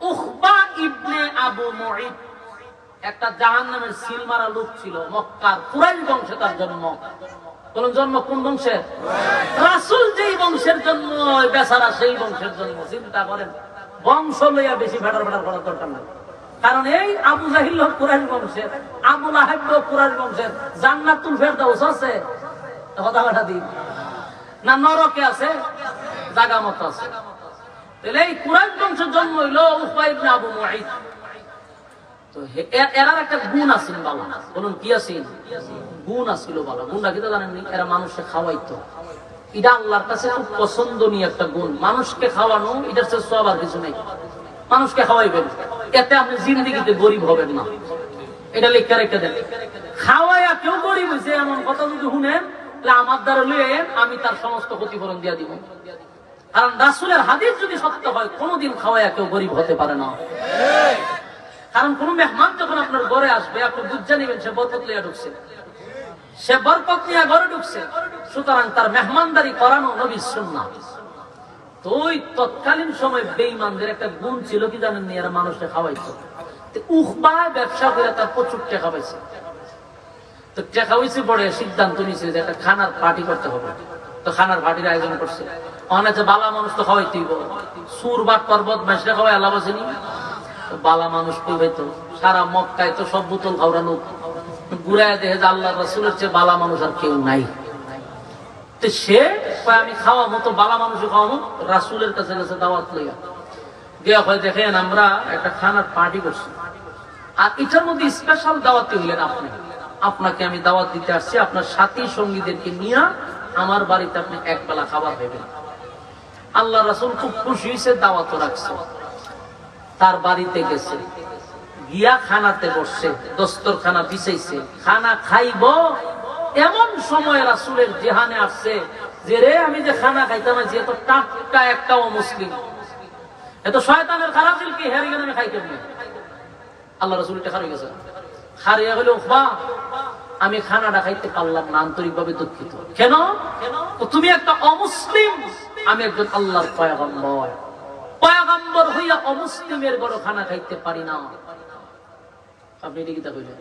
উকবা ইবনে আবু মুঈত একটা জাহান্নামের সিল মারা লোক ছিল, মক্কার কুরাইশ বংশে তার জন্ম। বলুন জন্ম কোন বংশের? রাসূল যেই বংশের জন্ম, বেচারা সেই বংশের জন্ম। চিন্তা করেন, বংশ লইয়া বেশি ভেড়ার ভেড়ার করার দরকার নাই। কারণ এই আবু জাহিল কুরাইশ বংশের, আবু লাহাব কুরাইশ বংশের। জান্নাতুল ফেরদাউস আছে, কথা কথা দিন না, নরকে আছে, জায়গা মতো আছে। তাহলে এই কুরাইশ বংশের জন্ম হইল উকবা ইবনে আবু মুঈত। তো এরা একটা গুণ আছিল বাবা। বলুন কি আছিল? গুণ আছিল বাবা। গুণটা কি তো জানেননি? এরা মানুষকে খাওয়াইতো। এটা আল্লাহর কাছে খুব পছন্দনীয় একটা গুণ। মানুষকে খাওয়ানো, এটার চেয়ে সব আর কিছু নেই। মানুষকে খাওয়াইবেন, এতে আপনি জিন্দেগিতে গরিব হবেন না। এটা লেখা রেখে দেন। খাওয়াইয়া কেউ গরিব হয়েছে এমন কথা যদি শুনেন, তাহলে আমার দ্বারা লয়ে আমি তার সমস্ত ক্ষতিপূরণ দিয়ে দিব। কারণ রাসূলের হাদিস যদি সত্য হয়, কোনোদিন খাওয়াইয়া কেউ গরিব হতে পারে না। কারণ কোন মেহমান যখন আপনার ঘরে আসবে, আপনি বুঝে নেবেন সে বরকত লিয়া ঢুকছে, সে বরকত নিয়ে ঘরে ঢুকছে। সুতরাং তার মেহমানদারি করানো নবীর সুন্নাহ। তো ওই তৎকালীন সময় বেঈমানদের একটা গুণ ছিল কি জানেন? এরা মানুষকে খাওয়াইতো। উকবা ব্যবসা করে তার প্রচুর টাকা পাইছে। তো টাকা হয়েছে, পরে সিদ্ধান্ত নিয়েছে যে একটা খানার পার্টি করতে হবে। তো খানার পার্টির আয়োজন করছে। অনেক বালা মানুষ তো খাওয়াইতেই, সুর বাট পর্বত মাসরা খাওয়াই আল্লাহ বসেনি। বালা মানুষ কইবাইতো, সারা মক্কায় তো সব বোতল খাওয়ানো, ঘুরায় দেখে যে আল্লাহ রাসূলের চেয়ে বালা মানুষ আর কেউ নাই। তো সে আমি খাওয়া মতো বালা মানুষও খাওয়ানো, রাসূলের কাছে গেছে দাওয়াত লইয়া। গিয়া হয় দেখেন আমরা একটা খানার পার্টি করছি, আর এটার মধ্যে স্পেশাল দাওয়াত হইলেন আপনি। আপনাকে আমি দাওয়াত দিতে আসছি, আপনার সাথী সঙ্গীদেরকে নিয়ে আমার বাড়িতে আপনি এক বেলা খাবার দেবেন। আল্লাহ রাসূল খুব খুশি হয়েছে, দাওয়াত রাখছে, তার বাড়িতে গেছে, গিয়া খানাতে বসছে, দস্তরখানা বিছাইছে, খানা খাইব। এমন সময় রাসূলের জিহানে আসছে যে রে আমি যে খানা খাইতাম যে এত টাটকা একটা অমুসলিম, এত শয়তানের খারাপ দিল কি হেরে গেলে আমি খাইতাম না। আল্লাহ রাসূল এটা হারিয়ে গেছে, হারিয়ে হলো বা আমি খানাটা খাইতে পারলাম না, আন্তরিকভাবে দুঃখিত। কেন? তুমি একটা অমুসলিম, আমি একজন আল্লাহর পয়গম্বর, পয়গম্বর হইয়া অমুসলিমের বড় খানা খাইতে পারি না। আপনি কি তা কইলেন?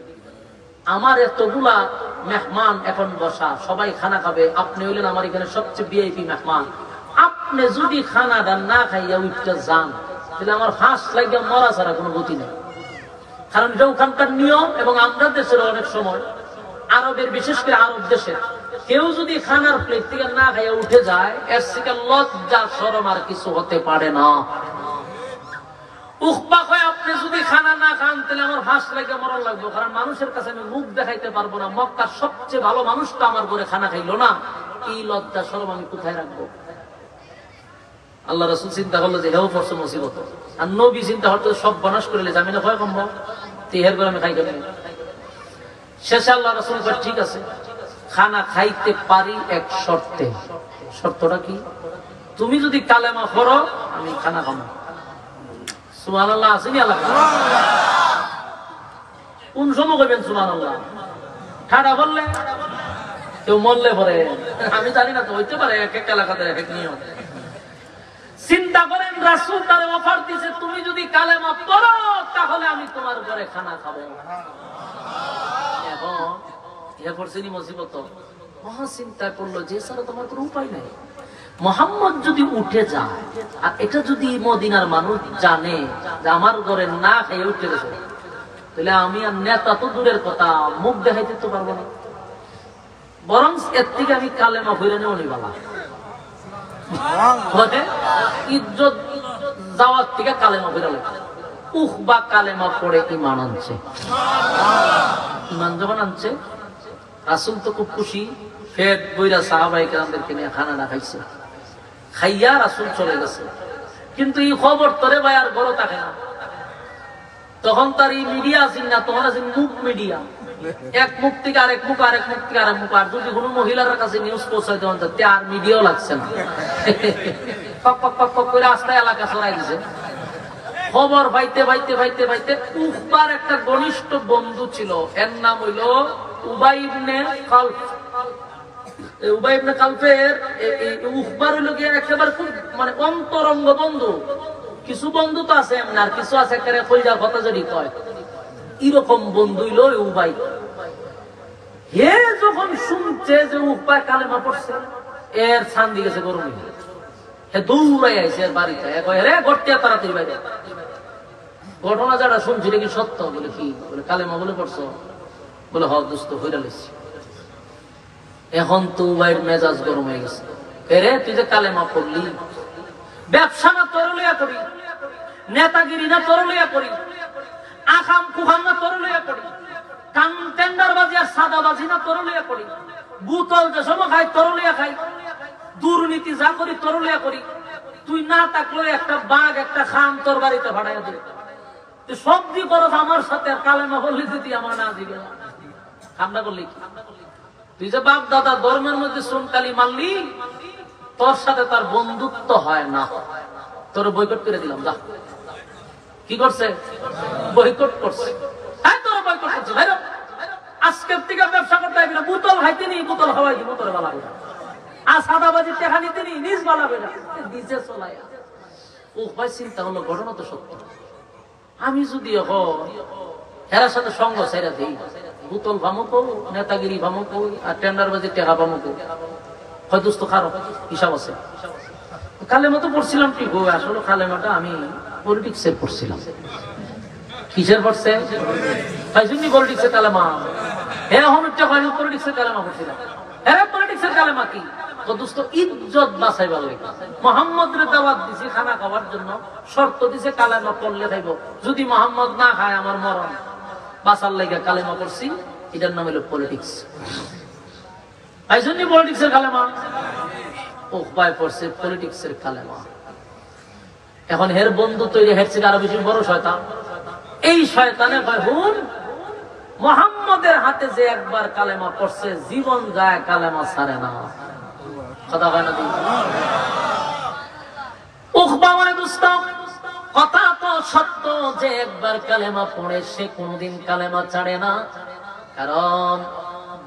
আমার এতগুলা মেহমান এখন বসা, সবাই খানা খাবে, আপনি হইলেন আমার এখানে সবচেয়ে ভিআইপি মেহমান। আপনি যদি খানাটা না খাইয়া উঠতে যান, তাহলে আমার ফাঁস লাগিয়া মরা ছাড়া কোনো গতি নেই। কারণ এটা ওখানকার নিয়ম। এবং আমরা দেশের অনেক সময়, আরবের, বিশেষ করে আরব দেশের কেউ যদি খানার প্লেট থেকে না খাইয়া উঠে যায়, এর থেকে লজ্জা শরম আর কিছু হতে পারে না। আপনি যদি খানা না খান তাহলে আমার হাঁস লাগে মরণ লাগবে, কারণ মানুষের কাছে আমি মুখ দেখাইতে পারবো না। মক্কার সবচেয়ে ভালো মানুষটা আমার ঘরে খানা খাইলো না, এই লজ্জা শরম আমি কোথায় রাখবো? আল্লাহ রাসূল চিন্তা করলো যে হেও পড়ছে মুসিবত, আর নবী চিন্তা করতে সব বনাশ করে আমি না ভয় কমবো, তেহের করে আমি খাই কেন। শেষে আল্লাহ রাসূল বলেন ঠিক আছে, খানা খাইতে পারি এক শর্তে। শর্তটা কি? তুমি যদি কালেমা পড়ো আমি খানা খাবো। সুবহানাল্লাহ আসেনি আল্লাহ? কোন সময় কইবেন সুবহানাল্লাহ? ঠাড়া বললে কেউ মরলে পরে আমি জানি না, তো হইতে পারে এক এক এলাকাতে এক এক নিয়ম। চিন্তা করেন, রাসূল তারে অফার দিয়েছে তুমি যদি কালেমা পড়ো তাহলে আমি তোমার ঘরে খানা খাবো। এখন এরপর তিনি মুসিবত মহা চিন্তা করলো যে স্যার তোমার কোনো উপায় নাই। মুহাম্মদ যদি উঠে যায় আর এটা যদি মদিনার মানুষ জানে যে আমার ঘরে না খেয়ে উঠে গেছে, তাহলে আমি আর নেতা তো দূরের কথা, মুখ দেখাইতে তো পারবো না। বরং এর থেকে আমি কালেমা ফিরে নেওয়া নিবালা, ইজ্জত যাওয়ার থেকে কালেমা ফিরালে উখবা কালেমা পড়ে ঈমান আনছে। ঈমান যখন আনছে, রাসূল তো খুব খুশি, ফের বইরা সাহাবায়ে কেরামদেরকে নিয়ে খানাটা খাইছে। খাইয়া রাসূল চলে গেছে, কিন্তু এই খবর তোরে ভাই আর বড় থাকে না। তখন তার এই মিডিয়া আসেন না, তখন আছেন মুখ মিডিয়া, এক মুখ থেকে আরেক মুখ, আরেক মুখ থেকে আরেক মুখ। আর যদি কোনো মহিলার কাছে নিউজ পৌঁছায় তখন আর মিডিয়াও লাগছে না, পক পক পক পক করে রাস্তায় এলাকা ছড়াই দিছে। খবর পাইতে পাইতে পাইতে পাইতে উকবার একটা ঘনিষ্ঠ বন্ধু ছিল, এর নাম হইল উবাই ইবনে খালফ। উবাই ইবনে খালফের উকবার হইল গিয়ে একেবারে খুব মানে অন্তরঙ্গ বন্ধু। কিছু বন্ধু তো আছে এমন, আর কিছু আছে একেবারে কইজা কথা যদি কয়, এরকম বন্ধু হইল উবাই। হে যখন শুনছে যে উকবা কালেমা পড়ছে, এর ছান দিয়ে গেছে গরম, হে দৌড়াই আইছে এর বাড়িতে, রে গটিয়া তাড়াতাড়ি বাইরে। ঘটনা যারা শুনছি এটা কি সত্য? বলে কি? বলে কালেমা বলে পড়ছো? বলে হ দোস্ত হইরা লইছি। এখন তো উবাইর মেজাজ গরম হয়ে গেছে, রে তুই যে কালেমা পড়লি, ব্যবসা না তোর লইয়া করি, নেতাগিরি না তোর লইয়া করি, আখাম কুখাম না তোর লইয়া করি, টেন্ডারবাজি আর সাদাবাজি না তোর লইয়া করি, বুতল যে সময় খাই তোর লইয়া খাই, দুর্নীতি যা করি তোর লইয়া করি। তুই না থাকলে একটা বাঘ একটা খাম তোর বাড়িতে ভাড়াইয়া দিবে, তুই সবজি করো আমার সাথে, আর কালেমা বললি যদি আমার না দিবে কামনা করলি। তুই যে বাপ দাদা ধর্মের মধ্যে সোনকালি মারলি, তোর সাথে তার বন্ধুত্ব হয় না, তোর বয়কট করে দিলাম। যা কি করছে? বয়কট করছে। তোর বয়কট করছে ভাই, আজকের থেকে ব্যবসা করতে হবে না, বোতল খাইতে নি বোতল খাওয়াই দিব তোর বালা বেটা, আর সাদাবাজি টেকা নিতে নি নিজ বালা বেটা দিছে চলাইয়া। ও ভাই চিন্তা হলো ঘটনা তো সত্য। আমি যদি হেরার সাথে সঙ্গ ছেড়ে দিই, বোতল ভামুকো, নেতাগিরি ভামুকো, আর টেন্ডারবাজি টেকা ভামুকো, হয়তো তো খারাপ হিসাব আছে। কালেমা তো পড়ছিলাম ঠিক, আসলে কালেমাটা আমি পলিটিক্সে পড়ছিলাম। কিসের পড়ছে? পলিটিক্সের কালেমা। হ্যাঁ হনুটা হয়নি, পলিটিক্সের কালেমা পড়ছিলাম। হ্যাঁ পলিটিক্সের কালেমা কি? ইজ্জত বাঁচাইবার লাগে মোহাম্মদের দাওয়াত দিছি খানা খাওয়ার জন্য, শর্ত দিছে কালেমা পড়লে খাইব, যদি মোহাম্মদ না খায় আমার মরণ, বাঁচার লাগে কালেমা পড়ছি। এটার নাম হলো পলিটিক্স। এই জন্য পলিটিক্সের কালেমা। উকবায় পড়ছে পলিটিক্সের কালেমা। এখন হের বন্ধু তৈরি হচ্ছে আরো বেশি বড় শয়তান। এই শয়তানে কয় হুন মুহাম্মদের হাতে যে একবার কালেমা পড়ছে জীবন যায় কালেমা ছাড়ে না। কথা হয় না? উকবা মানে দুস্তাম, কথা তো সত্য যে একবার কালেমা পড়ে সে কোনদিন কালেমা ছাড়ে না। কারণ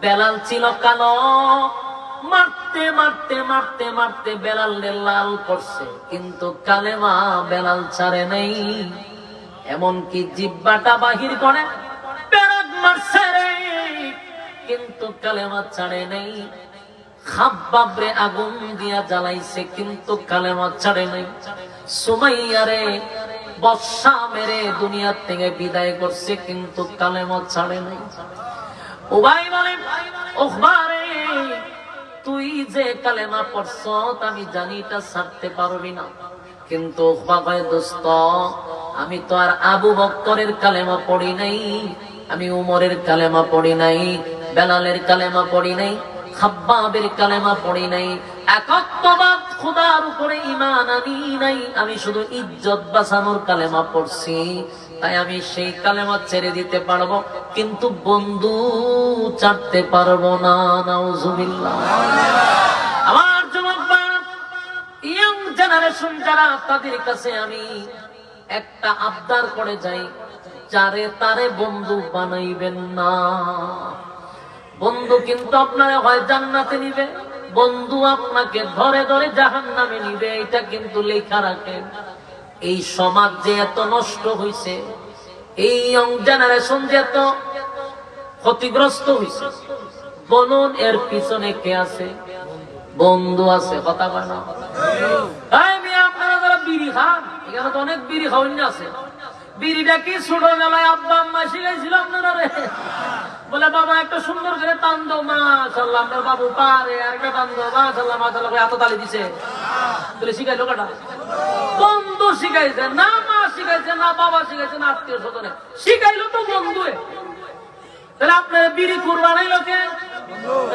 বেলাল ছিল কালো, মারতে মারতে মারতে মারতে বেলাল লাল করছে, কিন্তু কালেমা বেলাল ছাড়ে নাই। এমনকি জিহ্বাটা বাহির করে পেরাক মারছে রে, কিন্তু কালেমা ছাড়ে নাই। খাব্বাবরে আগুন দিয়া জ্বালাইছে, কিন্তু কালেমা ছাড়ে নাই। সুমাইয়ারে বর্ষা মেরে দুনিয়া থেকে বিদায় করছে, কিন্তু কালেমা ছাড়ে নাই। উবাই বলে উকবারে তুই যে কালেমা পড়ছ আমি জানি এটা ছাড়তে পারবি না, কিন্তু উকবা কয় দোস্ত আমি তো আর আবু বকরের কালেমা পড়ি নাই, আমি উমরের কালেমা পড়ি নাই, বেলালের কালেমা পড়ি নাই, খাব্বাবের কালেমা পড়ি নাই, একত্ববাদ খোদার উপরে ঈমান আনি নাই, আমি শুধু ইজ্জত বাঁচানোর কালেমা পড়ছি। তাই আমি সেই কালেমা ছেড়ে দিতে পারবো, কিন্তু বন্ধু ছাড়তে পারবো না। নাউজুবিল্লাহ। আমার যুবক ইয়ং জেনারেশন যারা, তাদের কাছে আমি একটা আবদার করে যাই, যারে তারে বন্ধু বানাইবেন না। বন্ধু কিন্তু আপনারা হয় জান্নাতে নিবে, বন্ধু আপনাকে ধরে ধরে জাহান্নামে নিবে, এটা কিন্তু লেখা রাখেন। এই সমাজ যে এত নষ্ট হইছে, এই ইয়ং জেনারেশন যে এত ক্ষতিগ্রস্ত হইছে, বলুন এর পিছনে কে আছে? বন্ধু আছে। কথা বলে না? আপনারা যারা বিড়ি খান, এখানে তো অনেক বিড়ি খাওয়ান আছে। বিড়িটা কি ছোটবেলায় আব্বা আম্মা শিখাইছিল আপনারা? বলে বাবা একটা সুন্দর করে টান দাও, মাশাআল্লাহ আপনার বাবু পারে, আর একটা টান দাও, মাশাআল্লাহ মাশাআল্লাহ, এত তালি দিছে। বলে শিখাইলো কাটা? বন্ধু শিখাইছে না, মা শিখাইছে না, বাবা শিখাইছে না, আত্মীয় স্বজনে শিখাইলো তো বন্ধু। তাহলে আপনার বিড়ি কুরবানাইলো কে?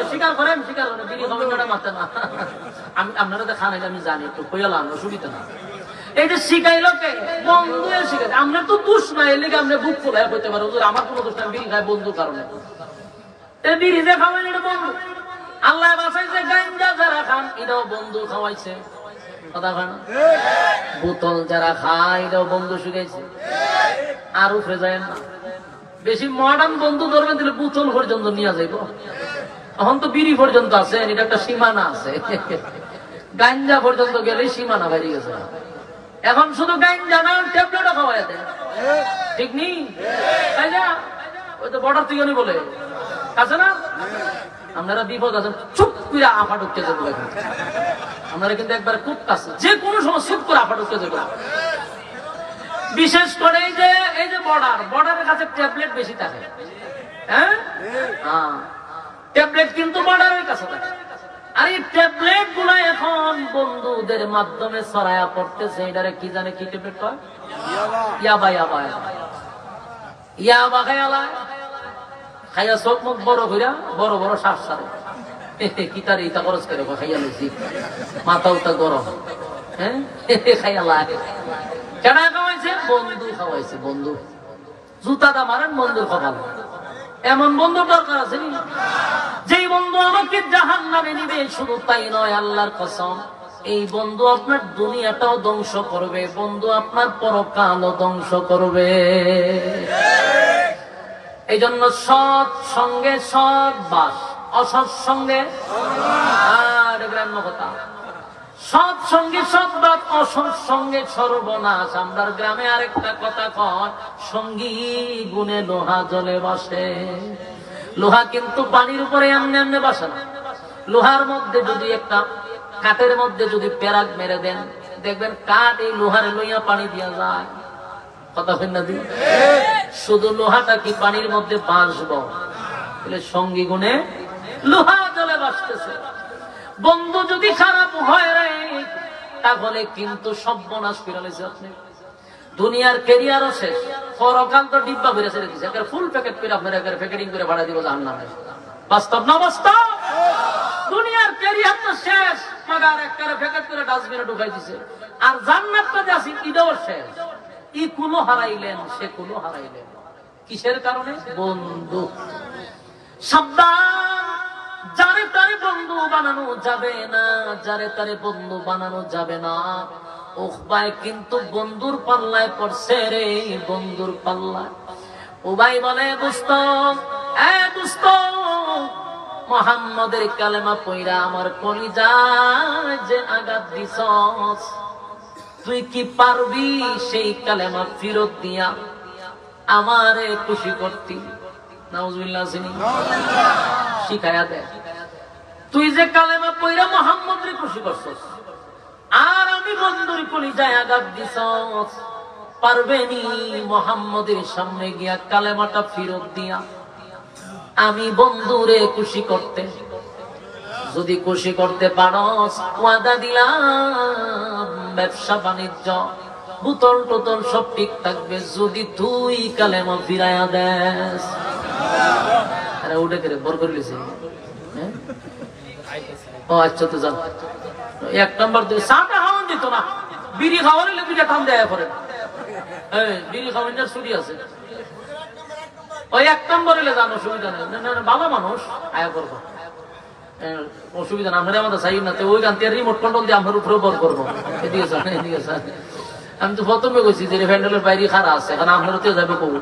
স্বীকার করেন, স্বীকার করেন বিড়ি খাবেন না, মারতে না। আমি আপনারা তো খান, আমি জানি, একটু কইলাম সুবিধা না। এই যে শিখাইলো কে? বন্ধু শিখাইছে। আপনার তো দোষ নাই, এর লেগে আপনি বুক খোলা হইতে পারে, আমার কোনো দোষ নাই, বিড়ি খায় বন্ধুর কারণে। বিড়ি যে খাবেন এটা বন্ধু। আল্লাহ বাঁচাইছে গাঞ্জা যারা খান এটাও বন্ধু খাওয়াইছে। কথা হয় না? বোতল যারা খায় এটাও বন্ধু শিখাইছে। আর উঠে যায় না। বেশি মডার্ন বন্ধু ধরবেন দিলে বোতল পর্যন্ত নিয়ে যাইব। এখন তো বিড়ি পর্যন্ত আছে, এটা একটা সীমানা আছে। গাঞ্জা পর্যন্ত গেলে সীমানা বেরিয়ে গেছে। এখন শুধু গাঞ্জা না, ট্যাবলেটও খাওয়াই দেয়। ঠিক নেই? তাই না? ওই তো বর্ডার থেকে বলে আছে না, আপনারা বিপদ আছেন, চুপ করে আফা ঢুকতে যাবো। আপনারা কিন্তু একবার খুব কাছে, যে কোনো সময় চুপ করে আফা ঢুকতে যাবো। বিশেষ করে এই যে বর্ডারের কাছে ট্যাবলেট বেশি থাকে। হ্যাঁ, ট্যাবলেট কিন্তু বর্ডারের কাছে থাকে। আর এই ট্যাবলেট গুলা এখন বন্ধুদের মাধ্যমে ছড়ায়া পড়তেছে। এটারে কি জানে কি ট্যাবলেট কয়? ইয়াবা। ইয়াবা ইয়াবা খাইয়া চোখ মুখ বড় কইরা বড় বড় শ্বাস ছাড়ে। কি তার ইটা খরচ করে খাইয়া লইছি, মাথা উঠা গরম। হ্যাঁ, খাইয়া লাগে। কেন খাওয়াইছে? বন্ধু খাওয়াইছে। বন্ধু জুতাটা মারেন বন্ধুর কপাল। এমন বন্ধু দরকার আছে যেই বন্ধু আমাকে জাহান্নামে নিবে। শুধু তাই নয়, আল্লাহর কসম, এই বন্ধু আপনার দুনিয়াটাও ধ্বংস করবে, বন্ধু আপনার পরকালও ধ্বংস করবে। এই জন্য সৎ সঙ্গে সৎ বাস, অসৎ সঙ্গে আর গ্রাম্য কথা, সৎ সঙ্গে সৎবাদ, অসৎ সঙ্গে সর্বনাশ। আমরা গ্রামে আরেকটা কথা কয়, সঙ্গী গুণে লোহা জলে বসে। লোহা কিন্তু পানির উপরে এমনি এমনি বসে না। লোহার মধ্যে যদি একটা কাঠের মধ্যে যদি পেরাক মেরে দেন, দেখবেন কাঠ এই লোহারে লইয়া পানি দিয়া যায়। কথা হয় না? শুধু লোহাটা কি পানির মধ্যে বাসব? সঙ্গী গুণে লোহা জলে বাসতেছে। বন্ধু যদি খারাপ হয় রে, তাহলে কিন্তু সর্বনাশ ফিরালেছে আপনি। দুনিয়ার ক্যারিয়ারও শেষ, পরকাল তো ডিব্বা ভরে ছেড়ে দিচ্ছে। ফুল প্যাকেট করে আপনার প্যাকেটিং করে ভাড়া দিব জাহান্নামে। বাস্তব না বাস্তব? দুনিয়ার ক্যারিয়ার তো শেষ, মাগার একবারে ফেকাত করে ডাস্টবিনে ঢুকাই দিছে। আর জান্নাতটা যে আছে এটাও শেষ। ই কুলো হারাইলেন, সে কুলো হারাইলেন। কিসের কারণে? বন্ধু। সাবধান, যারে তারে বন্ধু বানানো যাবে না, যারে তারে বন্ধু বানানো যাবে না। উখবায় কিন্তু বন্ধুর পাল্লায় পড়ছে রে, বন্ধুর পাল্লায়। উবাই বলে, দোস্ত, এ দোস্ত, মুহাম্মদের কালেমা পয়রা আমার কলিজায় যে আঘাত দিছস, তুই কি পারবি সেই কালেমা ফেরত দিয়া আমারে খুশি করতি? নাউজুবিল্লাহ, শিখায়া দে। তুই যে কালেমা পয়রা মুহাম্মদের খুশি করছস, আর আমি বন্ধুর কলিজায় আঘাত দিছস, পারবেনি মুহাম্মদের সামনে গিয়া কালেমাটা ফেরত দিয়া আমি বন্ধুরে খুশি করতে? যদি খুশি করতে পারস, ওয়াদা দিলাম ব্যবসা বাণিজ্য বোতল টোতল সব ঠিক থাকবে, যদি তুই কালেমা ফিরাইয়া দেস। আরে উঠে করে বর করে লিছি। ও আচ্ছা, তো যান। 1 নম্বর দুই চাটা খাওয়ান দিত না, বিড়ি খাওয়ার দুইটা থাম দেয় পরে। বিড়ি খাওয়ানোর ছুটি আছে, ওই 1 নম্বর এলে যান, অসুবিধা নেই। ভালো মানুষ আয়া করবো, অসুবিধা না। আমরা আমাদের চাই না, ওই গান রিমোট কন্ট্রোল দিয়ে আমার উপরে বর করবো। এদিকে স্যার, এদিকে স্যার। আমি তো প্রথমে কইছি যে প্যান্ডেলের বাইরে খারা আছে, কারণ আপনার তো যাবে কবু,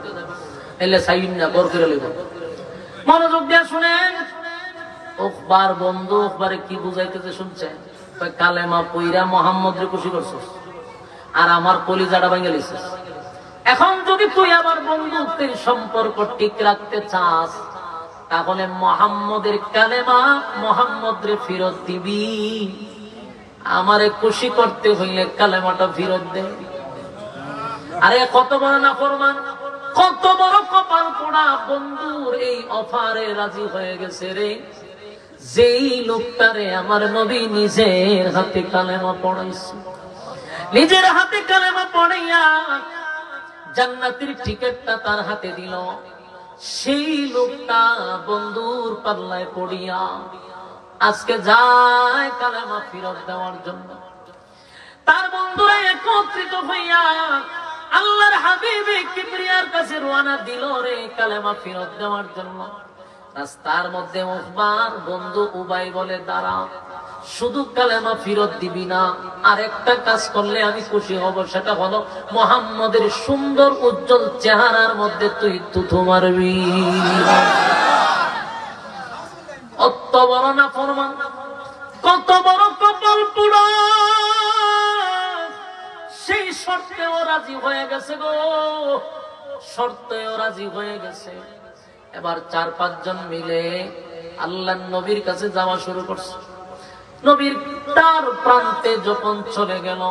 এলে চাই না, বর করে লইব। মনোযোগ দিয়ে শুনেন। ওখবার বন্ধু, ওখবারে কি বুঝাইতেছে শুনছেন? কালেমা পইরা মুহাম্মদরে খুশি করছিস, আর আমার কলিজাটা ভেঙে লিছিস। এখন যদি তুই আবার বন্ধুত্বের সম্পর্ক ঠিক রাখতে চাস, তাহলে মুহাম্মদের কালেমা মুহাম্মদরে ফেরত দিবি। আমারে খুশি করতে হইলে কালেমাটা ফেরত দে। আরে কত বড় নাফরমান, কত বড় কপাল পোড়া, বন্ধুর এই অফারে রাজি হয়ে গেছে রে। যেই লোকটারে আমার নবী নিজের হাতে কালেমা পড়াইছে, নিজের হাতে কালেমা পড়াইয়া জান্নাতের টিকেটটা তার হাতে দিল, সেই লোকটা বন্ধুর পাল্লায় পড়িয়া আজকে যায় কালেমা ফেরত দেওয়ার জন্য। তার বন্ধুরা একত্রিত হইয়া আল্লাহর হাবিবে কিবরিয়ার কাছে রওনা দিল রে কালেমা ফেরত দেওয়ার জন্য। রাস্তার মধ্যে উকবার বন্ধু উবাই বলে, দাঁড়া, শুধু কালেমা ফেরত দিবি না, আর একটা কাজ করলে আমি খুশি হব, সেটা হলো মুহাম্মদের সুন্দর উজ্জ্বল চেহারার মধ্যে তুই থুথু মারবি। কত বড় নাফরমান, কত বড় কপাল পোড়া, সেই শর্তেও রাজি হয়ে গেছে গো, শর্তেও রাজি হয়ে গেছে। এবার 4-5 জন মিলে আল্লাহর নবীর কাছে যাওয়া শুরু করছে। নবীর তার প্রান্তে যখন চলে গেল,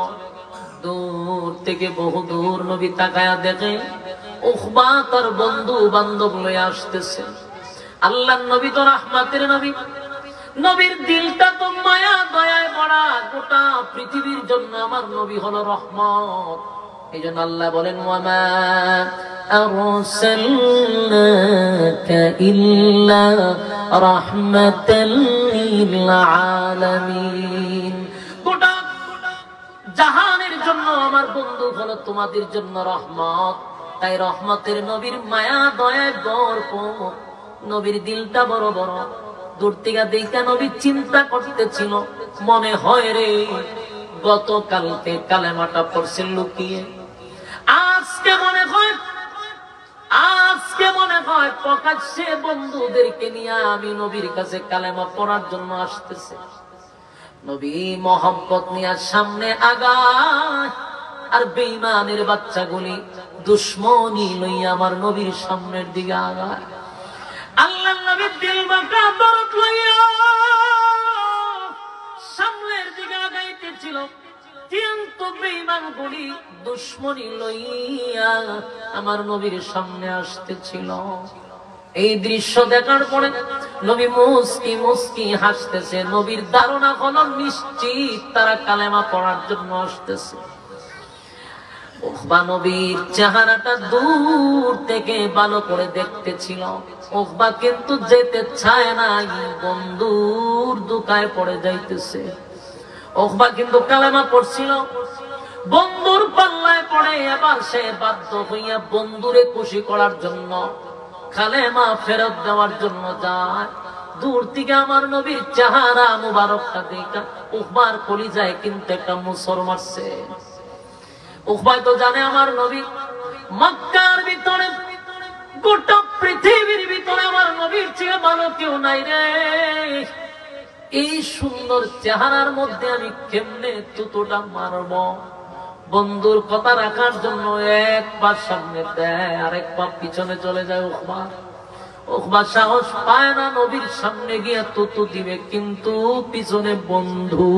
দূর থেকে বহু দূর নবী তাকায়া দেখে উকবা তার বন্ধু বান্ধব লয়ে আসতেছে। আল্লাহর নবী তো রাহমাতের নবী, নবীর দিলটা তো মায়া দয়ায় ভরা, গোটা পৃথিবীর জন্য আমার নবী হলো রহমত। এই জন্য আল্লাহ বলেন, ওয়ামা আরসালনাকা ইল্লা রাহমাতাল লিল আলামিন। গোটা জাহানের জন্য আমার বন্ধু হলো তোমাদের জন্য রহমত। তাই রহমতের নবীর মায়া দয়ায় ভরপুর, নবীর দিলটা বড় বড়। দূর থেকে দেখা নবী চিন্তা করতেছিল, মনে হয় রে গতকালকে কালেমাটা পড়ছে লুকিয়ে, আজকে মনে হয় প্রকাশ্যে বন্ধুদেরকে নিয়ে আমি নবীর কাছে কালেমা পড়ার জন্য আসতেছে। নবী মহব্বত নিয়ে সামনে আগায়, আর বেঈমানের বাচ্চাগুলি দুশ্মনী লইয়া আমার নবীর সামনের দিকে আগায়। আল্লাহ নবীর দিল বাঁকা দরদ লইয়া সামনের দিকে আগাইতেছিল, কিন্তু বেঈমানগুলি দুশ্মনী লইয়া আমার নবীর সামনে আসতেছিল। এই দৃশ্য দেখার পরে নবী মুস্কি মুস্কি হাসতেছে। নবীর ধারণা হলো নিশ্চিত তারা কালেমা পড়ার জন্য আসতেছে। উকবা নবীর চেহারাটা দূর থেকে ভালো করে দেখতেছিল। উকবা কিন্তু যেতে চায় না, বন্ধুর দুকায় পড়ে যাইতেছে। উকবা কিন্তু কালেমা পড়ছিল, বন্ধুর পাল্লায় পড়ে এবার সে বাধ্য হইয়া বন্ধুরে খুশি করার জন্য কালেমা ফেরত দেওয়ার জন্য যায়। দূর থেকে আমার নবীর চেহারা মুবারকটা দেখা উকবার কলিজায় কিন্তু একটা মুসর মারছে। উকবা তো জানে আমার নবী মক্কার ভিতরে, গোটা পৃথিবীর ভিতরে আমার নবীর চেয়ে ভালো কেউ নাই রে। এই সুন্দর চেহারার মধ্যে আমি কেমনে তুতোটা মারব? বন্ধুর কথা রাখার জন্য এক পা সামনে দেয়, আরেক পা পিছনে চলে যায় উকবা। উকবা সাহস পায় না নবীর সামনে গিয়া তুতু দিবে, কিন্তু পিছনে বন্ধু,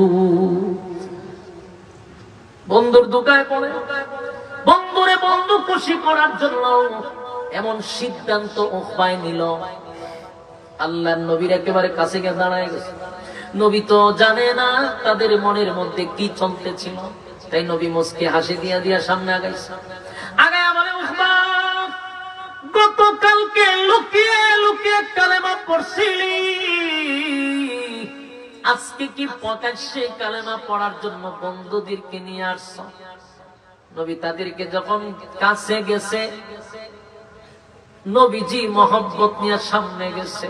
বন্ধুর দুকায় পড়ে। বন্ধুরে বন্ধু খুশি করার জন্য এমন সিদ্ধান্ত উকবায় নিল। আল্লাহর নবীর একেবারে কাছে গিয়ে দাঁড়ায় গেছে। নবী তো জানে না তাদের মনের মধ্যে কি চলতেছিল, তাই নবী মুস্কি হাসি দিয়া দিয়া সামনে আগাইছে। আগায় বলে, উকবা, গতকালকে লুকিয়ে লুকিয়ে কালেমা পড়ছিলি, আজকে কি প্রকাশ্যে কালেমা পড়ার জন্য বন্ধুদেরকে নিয়ে আসছ? নবী তাদেরকে যখন কাছে গেছে, নবীজি মহব্বত নিয়ে সামনে গেছে।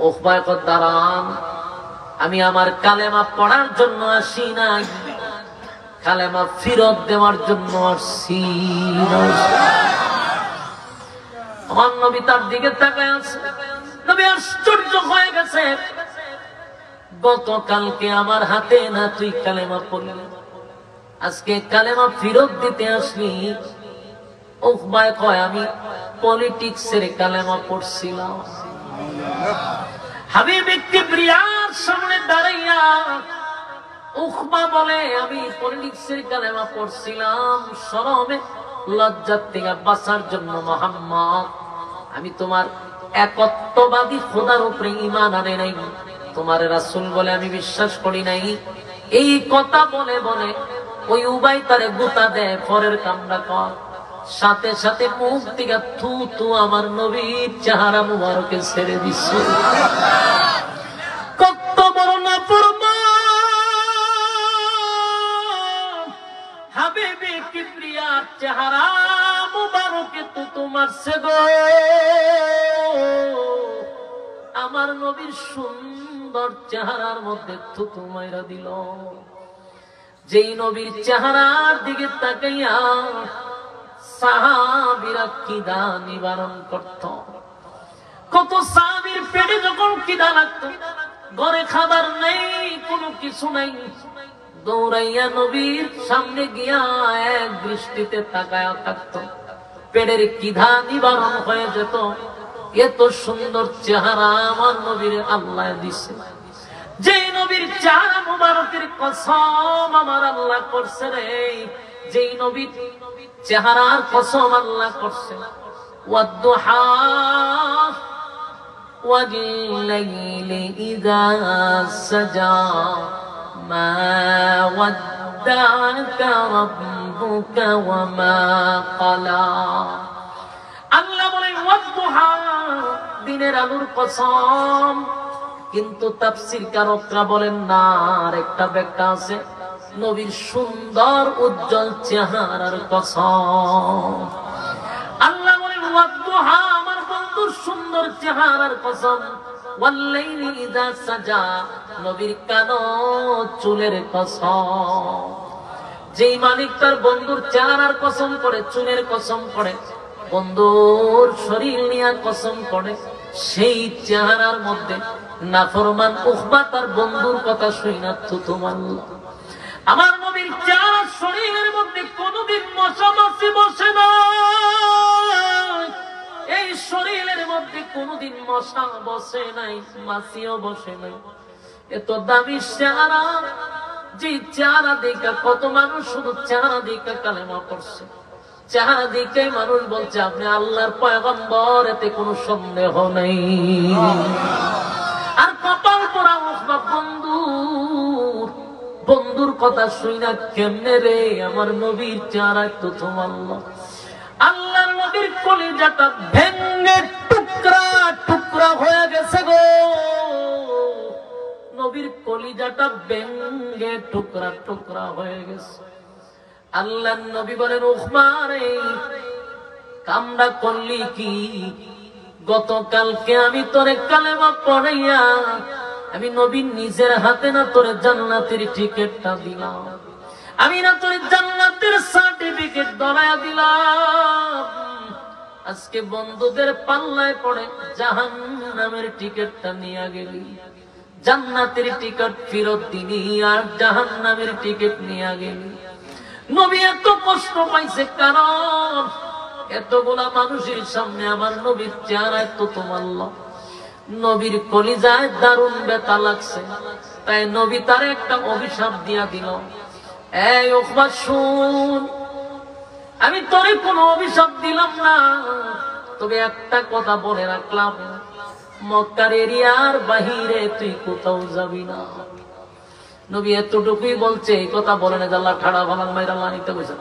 উকবা কয়, দাঁড়ান, আমি আমার কালেমা পড়ার জন্য আসি নাই, কালেমা ফিরত দেওয়ার জন্য আসছি। আমার নবী তার দিকে তাকায় আছে। নবী আশ্চর্য হয়ে গেছে, গতকালকে আমার হাতে না তুই কালেমা পড়লি, আজকে কালেমা ফিরত দিতে আসলি? উকবা কয়, আমি পলিটিক্সের কালেমা পড়ছিলাম। হাবিব কিবরিয়ার সামনে দাঁড়াইয়া উকবা বলে, আমি পলিটিক্সের কালেমা পড়ছিলাম শরমে লজ্জার থেকে বাঁচার জন্য। মুহাম্মদ, আমি তোমার একত্ববাদী খোদার উপরে ঈমান আনে নাই, তোমার রাসূল বলে আমি বিশ্বাস করি নাই। এই কথা বলে বলে ওই উবাই তারে গুতা দেয়, পরের কামড়া কর। সাথে সাথে মুখ থেকে থু থু আমার নবীর চেহারা মুবারকে ছেড়ে দিচ্ছে। কত বড় নাফরমান! হাবিবে কিবরিয়ার চেহারা মুবারকে তো তোমার সে গো, আমার নবীর সুন্দর চেহারার মধ্যে থুতু মাইরা দিল। যেই নবীর চেহারার দিকে তাকাইয়া সাহাবীরা কিদা নিবারণ করত। কত সাহাবীর পেটে যখন কিদা লাগতো, ঘরে খাবার নেই, কোনো কিছু নাই, দৌড়াইয়া নবীর সামনে গিয়া এক দৃষ্টিতে তাকায়া থাকত, পেটের কিদা নিবারণ হয়ে যেত। এত সুন্দর চেহারা আমার নবীর আল্লাহ দিছে। যে নবীর চেহারা মুবারকের কসম আমার আল্লাহ করছে রে, যেই নবীর চেহারার কসম আল্লাহ করছে। ওয়াদ-দুহা ওয়াল-লাইলি ইযা সাজা মা ওয়াদ্দাকা রাব্বুকা ওয়া মা ক্বালা। আল্লাহ বলেন ওয়াদ-দুহা, দিনের আলোর কসম। কিন্তু তাফসীরকারকরা বলেন না, আর একটা ব্যাখ্যা আছে, নবীর সুন্দর উজ্জ্বল চেহারার কসম। আল্লাহ বলেন ওয়াদ-দুহা, আমার বন্ধুর সুন্দর চেহারার কসম। ওয়াল-লাইলি ইযা সাজা, নবীর কানো চুলের কসম। যেই মালিক তার বন্ধুর চেহারার কসম করে, চুলের কসম করে, বন্ধুর শরীর নিয়ে কসম করে, সেই চেহারার মধ্যে নাফরমান উকবা তার বন্ধুর কথা শুইনা থুতু মারল। আমার নবীর চেহারা শরীরের মধ্যে কোনদিন মশা মাছি বসে না, এই শরীরের মধ্যে কোনদিন মশা বসে নাই, মাছিও বসে নাই। এত দামি চেহারা, যে চেহারা দেখা কত মানুষ শুধু চেহারা দেখা কালেমা পড়ছে। চেহারা দেখে মানুষ বলছে আপনি আল্লাহর পয়গম্বর, এতে কোনো সন্দেহ নেই। আর কপাল পোড়া উকবা বন্ধু বন্ধুর কথা শুই না কেমনে রে আমার নবীর চেহারায় প্রথম আল্লাহ আল্লাহর নবীর কলিজাটা ভেঙে টুকরা টুকরা হয়ে গেছে গো নবীর কলিজাটা ভেঙে টুকরা টুকরা হয়ে গেছে আল্লাহর নবী বলেন উখমারে কামনা করলি কি গতকালকে আমি তোরে কালেমা পড়াইয়া আমি নবী নিজের হাতে না তোরে জান্নাতের টিকেটটা দিলাম আমি না তোরে জান্নাতের সার্টিফিকেট ধরায়া দিলাম আজকে বন্ধুদের পাল্লায় পড়ে জাহান্নামের টিকেটটা নিয়ে গেলি জান্নাতের টিকেট ফেরত দিলি আর জাহান্নামের টিকেট নিয়ে গেলি নবী এত কষ্ট পাইছে কারণ এতগুলা মানুষের সামনে আমার নবীর চেহারায় তো তোমার নবীর কলিজায় দারুণ ব্যথা লাগছে তাই নবী তার একটা অভিশাপ দিয়া দিল এই উকবা শুন আমি তোরে কোনো অভিশাপ দিলাম না তবে একটা কথা বলে রাখলাম মক্কার এরিয়ার বাহিরে তুই কোথাও যাবি না নবী এতটুকুই বলছে এই কথা বলে না আল্লাহ ঠাড়া ভালান মাইরা নিতে কইছে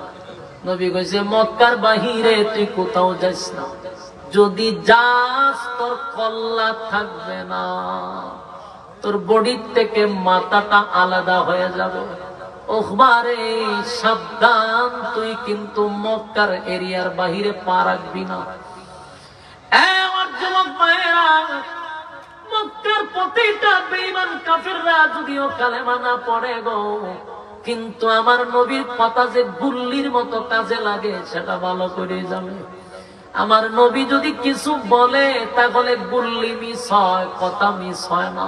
নবী কইছে মক্কার বাহিরে তুই কোথাও যাস না যদি যাস তোর কল্লা থাকবে না তোর বডি থেকে মাথাটা আলাদা হয়ে যাবে ওখবারে সাবধান তুই কিন্তু মক্কার এরিয়ার বাহিরে পা রাখবি না আমার যুবক ভাইয়েরা মক্কার প্রতিটা বেঈমান কাফিররা যদিও কালেমা না পড়ে গো কিন্তু আমার নবীর কথা যে গুল্লির মতো কাজে লাগে সেটা ভালো করে জানে আমার নবী যদি কিছু বলে তাহলে গুল্লি মিস হয় কথা মিস হয় না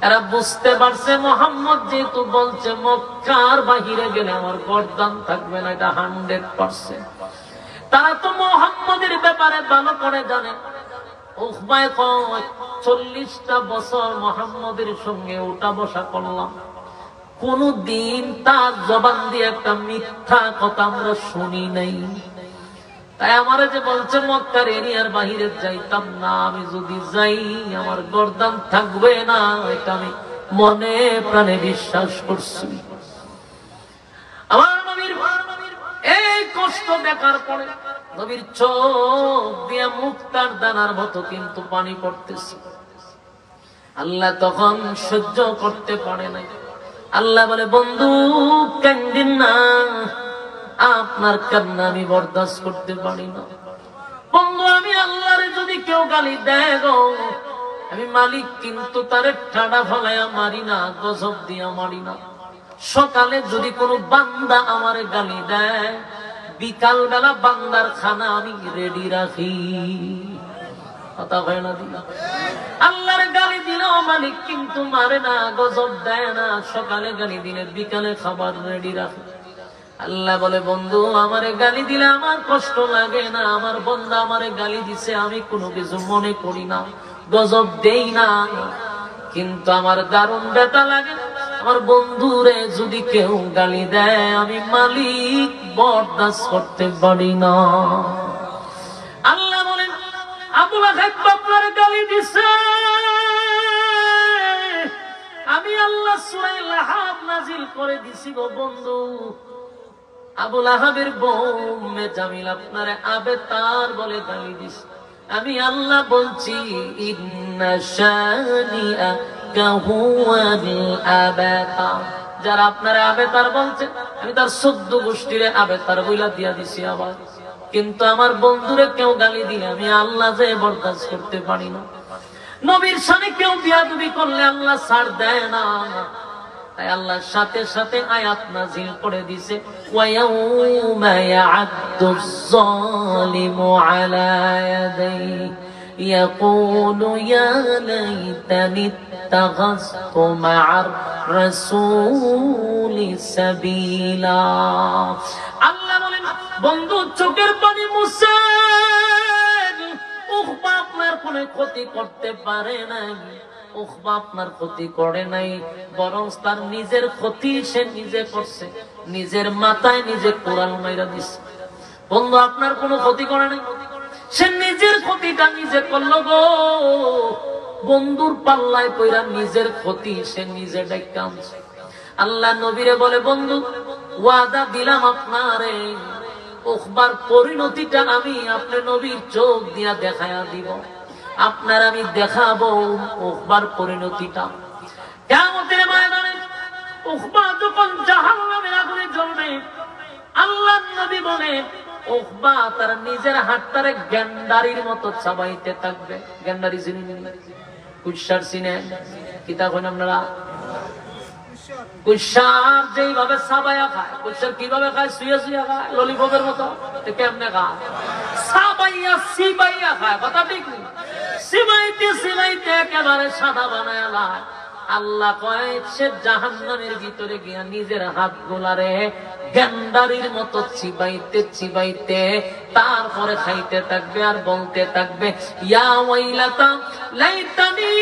এরা বুঝতে পারছে মোহাম্মদ যেহেতু বলছে মক্কার বাহিরে গেলে আমার গর্দান থাকবে না এটা 100%। তারা তো মোহাম্মদের ব্যাপারে ভালো করে জানে উখবায় কয় 40টা বছর মোহাম্মদের সঙ্গে উঠা বসা করলাম কোনদিন তার জবান দিয়ে একটা মিথ্যা কথা আমরা শুনি নাই তাই আমার যে বলছে মক্কার এরিয়ার বাহিরে যাইতাম না আমি যদি যাই আমার গর্দান থাকবে না এটা আমি মনে প্রাণে বিশ্বাস করছি আমার নবীর এই কষ্ট দেখার পরে নবীর চোখ দিয়ে মুক্তার দানার মতো কিন্তু পানি পড়তেছে আল্লাহ তখন সহ্য করতে পারে নাই আল্লাহ বলে বন্ধু কান্দিন না আপনার কান্না আমি বরদাস্ত করতে পারি না বন্ধু আমি আল্লাহরে যদি কেউ গালি দেয় গো আমি মালিক কিন্তু তারে ঠাডা ফলাইয়া মারি না গজব দিয়া মারি না সকালে যদি কোনো বান্দা আমারে গালি দেয় বিকাল বেলা বান্দার খানা আমি রেডি রাখি কথা হয় না দিলা আল্লাহর গালি দিলেও মালিক কিন্তু মারে না গজব দেয় না সকালে গালি দিলে বিকালে খাবার রেডি রাখে আল্লাহ বলে বন্ধু আমারে গালি দিলে আমার কষ্ট লাগে না আমার বন্ধা আমারে গালি দিছে আমি কোনো কিছু মনে করি না গজব দেই না কিন্তু আমার দারুণ ব্যথা লাগে আমার বন্ধুরে যদি কেউ গালি দেয় আমি মালিক বরদাস্ত করতে পারি না আল্লাহ বলেন আবু লাহাব আপনার গালি দিছে আমি আল্লাহ সূরা লাহাব নাজিল করে দিছি গো বন্ধু আবু লাহাবের বউ উম্মে জামিল আপনারে আবেতার বলে গালি দিছে আমি আল্লাহ বলছি ইন্না শানিআকা হুয়াল আবাতার যারা আপনারা আবেতার বলছে আমি তার 14 গোষ্ঠীরে আবেতার বইলা দিয়া দিছি আবার কিন্তু আমার বন্ধুরে কেউ গালি দিলে আমি আল্লাহ যে বরদাস্ত করতে পারি না নবীর সামনে কেউ বিয়াদবি করলে আল্লাহ ছাড় দেয় না তাই আল্লাহ সাথে সাথে আয়াত নাযিল করে দিয়েছে ওয়ায়াউমা ইয়া'আদ্দুজ যালিমু আলা ইয়াদাইহি ইয়াকুলু ইয়া লাইতানি ইত্তাখাযতু মা'আর রাসূলি সাবিলা আল্লাহ বলেন বন্ধু চোখের পানি মুছেন উখবা আপনার কোনো ক্ষতি করতে পারে নাই উখবা আপনার ক্ষতি করে নাই বরং তার নিজের ক্ষতি সে নিজে করছে নিজের মাথায় নিজে কোরআন মাইরা দিছে বন্ধু আপনার কোনো ক্ষতি করে নাই সে নিজের ক্ষতিটা নিজে করলো গো বন্ধুর পাল্লায় পইরা নিজের ক্ষতি সে নিজে ডাইকা আনছে আল্লাহ নবীরে বলে, বন্ধু ওয়াদা দিলাম আপনারে, উকবার পরিণতিটা আমি আপনার নবীর চোখ দিয়া দেখায়া দিব, আপনার আমি দেখাবো উকবার পরিণতিটা। কিয়ামতের ময়দানে উকবা যখন জাহান্নামের আগুনে জ্বলবে, আল্লাহর নবী বলে উকবা তার নিজের হাতটারে গেন্ডারির মতো চাবাইতে থাকবে। গেন্ডারি চিনেন? কুশার চিনেন? কিতা কইন আপনারা? কুশার যেইভাবে চাবাইয়া খায়, কুশার কিভাবে খায়? শুয়ে শুয়ে খায়, ললিপপের মতো। কেমনে খায়? চাবাইয়া চিবাইয়া খায়। কথা ঠিক নেই? চিবাইতে চিবাইতে একেবারে সাদা বানায় লায়। আল্লাহ কয় সে জাহান্নামের ভিতরে গিয়া নিজের হাত গোলারে গেন্ডারির মতো চিবাইতে চিবাইতে তারপরে খাইতে থাকবে আর বলতে থাকবে, ইয়া ওয়াইলাতা লাইতানি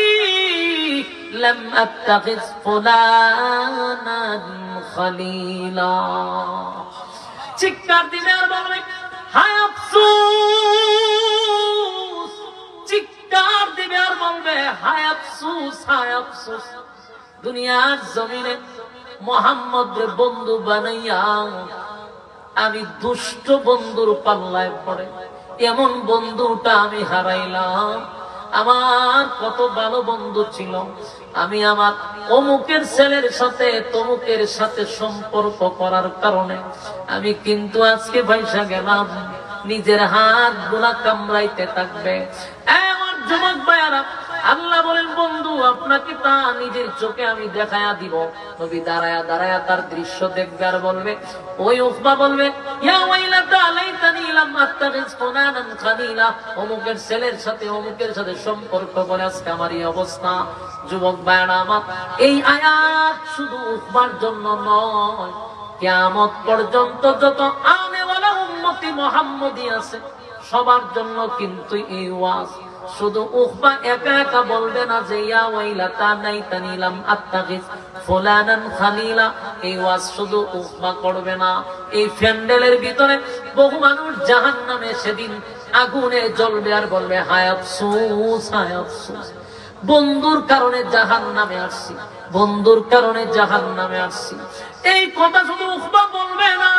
লাম আত্তাখিজ ফুলানান খলিলা। চিৎকার দিবে আর বলবে, হায় আফসোস। চিৎকার দিবে আর বলবে, হায় আফসোস, হায় আফসোস। দুনিয়ার জমিনে মুহাম্মদের বন্ধু বানাইয়া আমি দুষ্ট বন্ধুর পাল্লায় পড়ে এমন বন্ধুটা আমি হারাইলাম। আমার কত ভালো বন্ধু ছিল, আমি আমার অমুকের ছেলের সাথে তমুকের সাথে সম্পর্ক করার কারণে আমি কিন্তু আজকে পয়সা গেলাম। নিজের হাত গুলা কামড়াইতে থাকবে। আমার যুবক ভাইয়ারা, আল্লাহ বলেন বন্ধু আপনাকে তা নিজের চোখে আমি দেখায়া দিব। নবী দাঁড়ায়া দাঁড়ায়া তার দৃশ্য দেখবে আর বলবে, ওই উকবা বলবে, ইয়া ওয়াইলাতা লাইতানি লাম আত্তাখিজ ফুলানান খালিলা। অমুকের ছেলের সাথে অমুকের সাথে সম্পর্ক করে আজকে আমার এই অবস্থা। যুবক ভাইরা আমার, এই আয়াত শুধু উকবার জন্য নয়, কিয়ামত পর্যন্ত যত আনেওয়ালা উম্মতি মুহাম্মদী আছে সবার জন্য কিন্তু এই ওয়াজ। শুধু উকবা একা একা বলবে না যে ইয়া ওয়াইলাতা লাইতানি লাম আত্তাখিজ ফুলানান খালিলা। এই ওয়াজ শুধু উকবা করবে না, এই প্যান্ডেলের ভিতরে বহু মানুষ জাহান্নামে সেদিন আগুনে জ্বলবে আর বলবে, হায় আফসোস, হায় আফসোস। বন্ধুর কারণে জাহান্নামে আসছি, বন্ধুর কারণে জাহান্নামে আসছি। এই কথা শুধু উকবা বলবে না,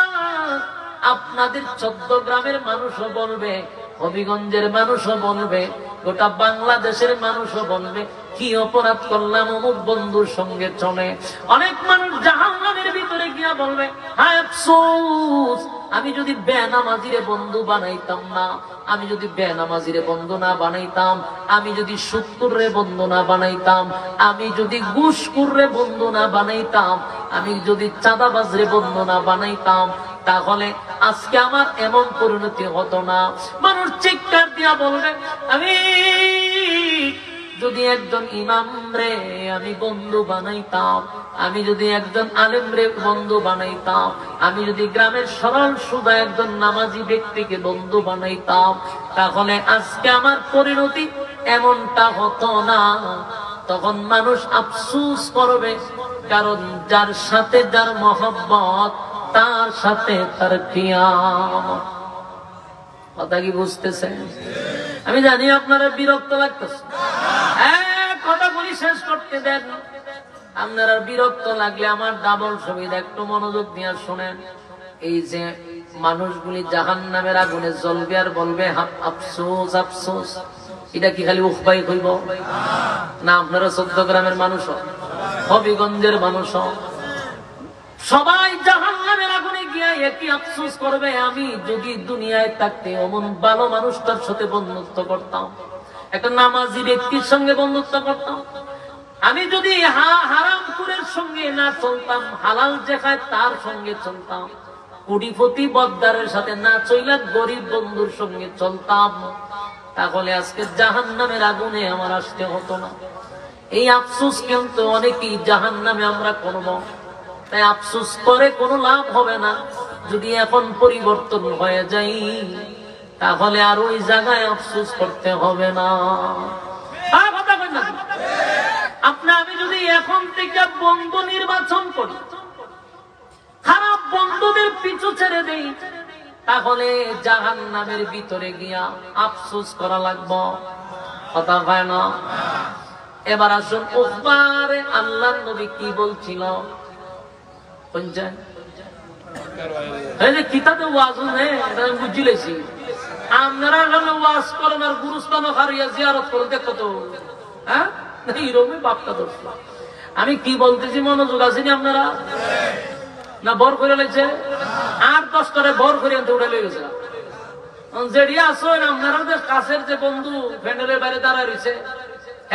আপনাদের 14 গ্রামের মানুষও বলবে, হবিগঞ্জের মানুষও বলবে, গোটা বাংলাদেশের মানুষও বলবে, কি অপরাধ করলাম অমুক বন্ধুর সঙ্গে চলে। অনেক মানুষ জাহান্নামের ভিতরে গিয়া বলবে, হায় আফসোস, আমি যদি বেনামাজিরে বন্ধু বানাইতাম না, আমি যদি বেনামাজিরে বন্ধু না বানাইতাম, আমি যদি সুদখোররে বন্ধু না বানাইতাম, আমি যদি ঘুষখোররে বন্ধু না বানাইতাম, আমি যদি চাঁদাবাজরে বন্ধু না বানাইতাম, তাহলে আজকে আমার এমন পরিণতি হতো না। মানুষ চিৎকার দিয়া বলবে, আমি যদি একজন ইমাম রে আমি বন্ধু বানাইতাম, আমি যদি একজন আলেম রে বন্ধু বানাইতাম, আমি যদি গ্রামের সরল সুদা একজন নামাজি ব্যক্তিকে বন্ধু বানাইতাম, তাহলে আজকে আমার পরিণতি এমনটা হতো না। তখন মানুষ আফসোস করবে, কারণ যার সাথে যার মহব্বত তার সাথে তার কিয়ামত। কথা কি বুঝতেছেন? আমি জানি আপনারা বিরক্ত লাগতেছে, কথা বলি শেষ করতে দেন। আপনারা বিরক্ত লাগলে আমার ডাবল সুবিধা, একটু মনোযোগ দিয়ে শোনেন। এই যে মানুষগুলি জাহান্নামের আগুনে জ্বলবে আর বলবে আফসোস আফসোস, এটা কি খালি উকবাই কইব না? আপনারা 14 গ্রামের মানুষ, হবিগঞ্জের মানুষ, সবাই জাহান্নামের আগুনে গিয়ে একই আফসোস করবে, আমি যদি দুনিয়ায় থাকতে অমন ভালো মানুষটার সাথে বন্ধুত্ব করতাম, একটা নামাজি ব্যক্তির সঙ্গে বন্ধুত্ব করতাম, আমি যদি হারামখোরের সঙ্গে না চলতাম, হালাল যে খায় তার সঙ্গে চলতাম, কোটিপতি বদ্দারের সাথে না চইলা গরিব বন্ধুর সঙ্গে চলতাম, তাহলে আজকে জাহান্নামের আগুনে আমার আসতে হতো না। এই আফসোস কিন্তু অনেকেই জাহান্নামে আমরা করব, তাই আফসোস করে কোনো লাভ হবে না। যদি এখন পরিবর্তন হয়ে যাই, তাহলে আর ওই জায়গায় আফসোস করতে হবে না। আপনি আমি যদি এখন থেকে বন্ধু নির্বাচন করি, খারাপ বন্ধুদের পিছু ছেড়ে দেই, তাহলে জাহান্নামের ভিতরে গিয়া আফসোস করা লাগবে। কথা হয় না? এবার আসুন উকবারে আল্লাহর নবী কি বলছিল। পঞ্চায়েত এই যে কিতাতে ওয়াজ নেই এটা আমি বুঝি লাইছি আপনারা এখানে ওয়াজ করেন আর গুরুস্থান হারিয়া জিয়ারত করেন দেখো তো হ্যাঁ এইরকমই বাপটা দোষ আমি কি বলতেছি মনোযোগ আছেনি আপনারা না বর করে লাইছে 8-10 করে বর করে আনতে উঠে লেগেছে যেড়িয়া আসেন আপনারা যে কাছের যে বন্ধু প্যান্ডেলের বাইরে দাঁড়ায় রয়েছে